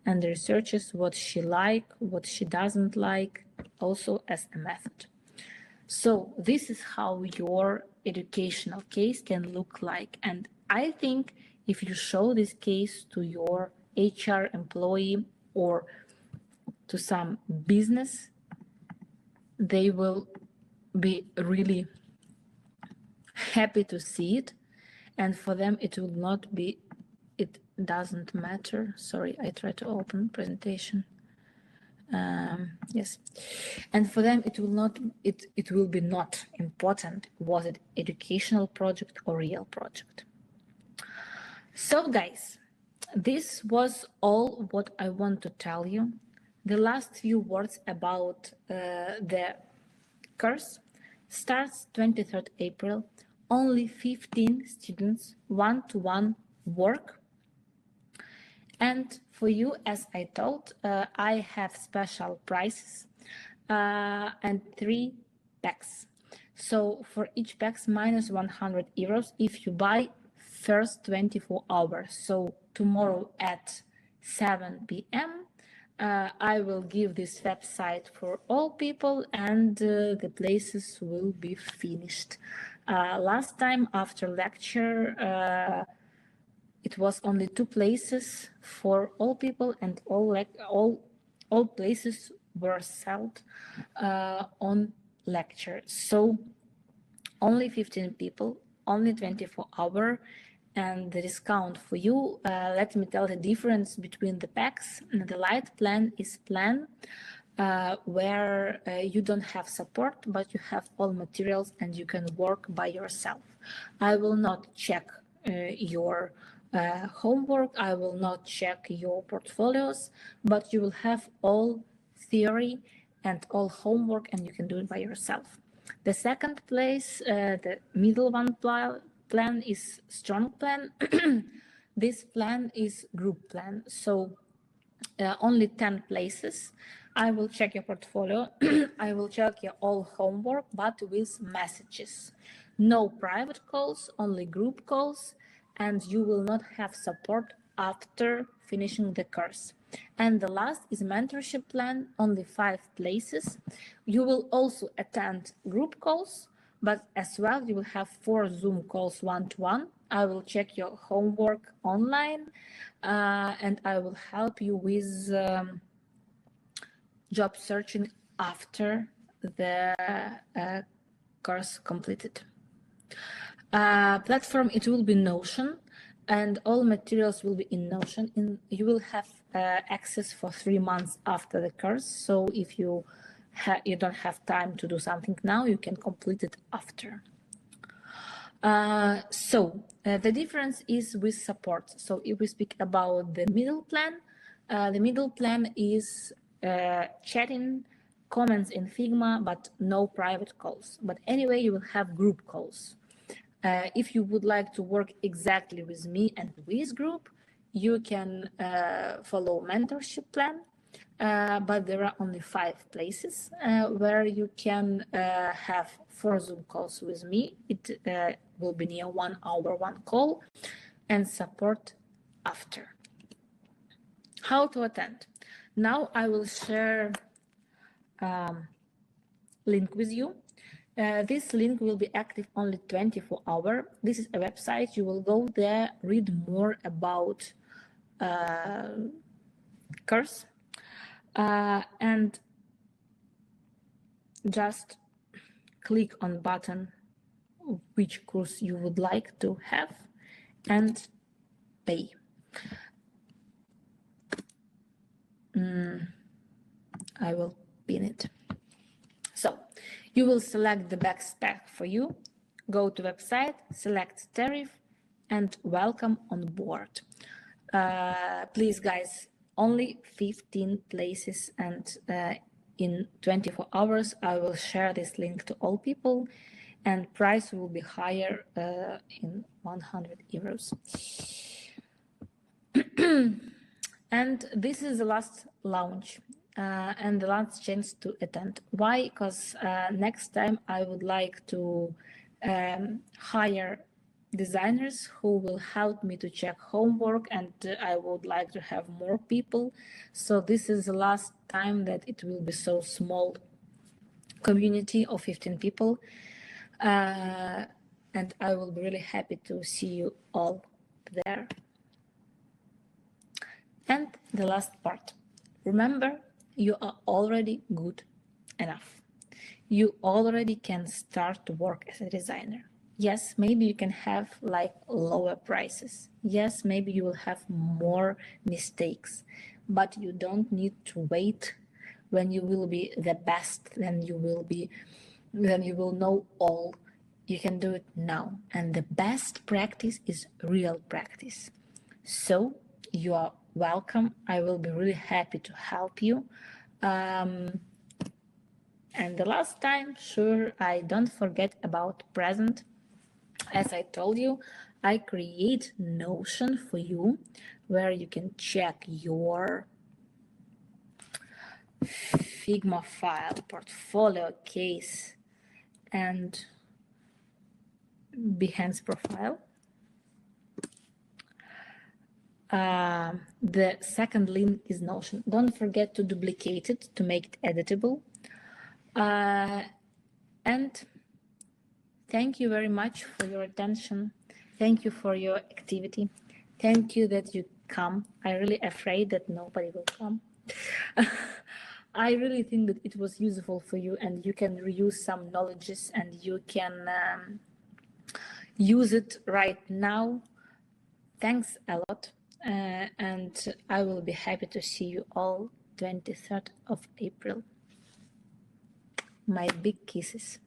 [SPEAKER 1] and the researches, what she like, what she doesn't like, also as a method. So this is how your educational case can look like. And I think if you show this case to your HR employee or to some business, they will be really happy to see it. And for them, it will not be, it doesn't matter. Sorry, I try to open presentation. Yes, and for them it will not, it will be not important was it educational project or real project. So guys, this was all what I want to tell you. The last few words about the course starts 23rd April. Only 15 students one-to-one work. And for you, as I told, I have special prices and 3 packs. So for each packs minus 100 euros if you buy first 24 hours. So tomorrow at 7 p.m. I will give this website for all people and the places will be finished. Last time after lecture, it was only 2 places for all people, and all places were sold on lecture. So only 15 people, only 24 hours, and the discount for you. Let me tell the difference between the packs. The light plan is plan where you don't have support, but you have all materials and you can work by yourself. I will not check your homework, I will not check your portfolios, but you will have all theory and all homework and you can do it by yourself. The second place, the middle one plan is strong plan. This plan is group plan. So only 10 places. I will check your portfolio. I will check your all homework, but with messages. No private calls, only group calls, and you will not have support after finishing the course. And the last is mentorship plan, only 5 places. You will also attend group calls, but as well you will have 4 Zoom calls one-to-one. I will check your homework online and I will help you with job searching after the course completed. Platform, it will be Notion and all materials will be in Notion. You will have access for 3 months after the course. So if you don't have time to do something now, you can complete it after. The difference is with support. So if we speak about the middle plan is chatting, comments in Figma, but no private calls. But anyway, you will have group calls. If you would like to work exactly with me and with group, you can follow mentorship plan. But there are only 5 places where you can have 4 Zoom calls with me. It will be near 1 hour, 1 call, and support after. How to attend? Now I will share link with you. This link will be active only 24 hours. This is a website. You will go there, read more about course. And just click on button which course you would like to have and pay. I will pin it. So you will select the best spec for you, go to website, select tariff, and welcome on board. Please guys, only 15 places, and in 24 hours I will share this link to all people, and price will be higher in 100 euros. And this is the last launch and the last chance to attend. Why? Because next time I would like to hire designers who will help me to check homework, and I would like to have more people. So this is the last time that it will be so small community of 15 people. And I will be really happy to see you all there. And the last part, remember, you are already good enough. You already can start to work as a designer. Yes, maybe you can have like lower prices. Yes, maybe you will have more mistakes, but you don't need to wait when you will be the best, then you will know all. You can do it now. And the best practice is real practice. So you are welcome. I will be really happy to help you. And the last time, sure, I don't forget about present. As I told you, I create Notion for you where you can check your Figma file, portfolio, case, and Behance profile. The second link is Notion. Don't forget to duplicate it to make it editable. And thank you very much for your attention. Thank you for your activity. Thank you that you come. I'm really afraid that nobody will come. I really think that it was useful for you and you can reuse some knowledges and you can use it right now. Thanks a lot. And I will be happy to see you all 23rd of April. My big kisses.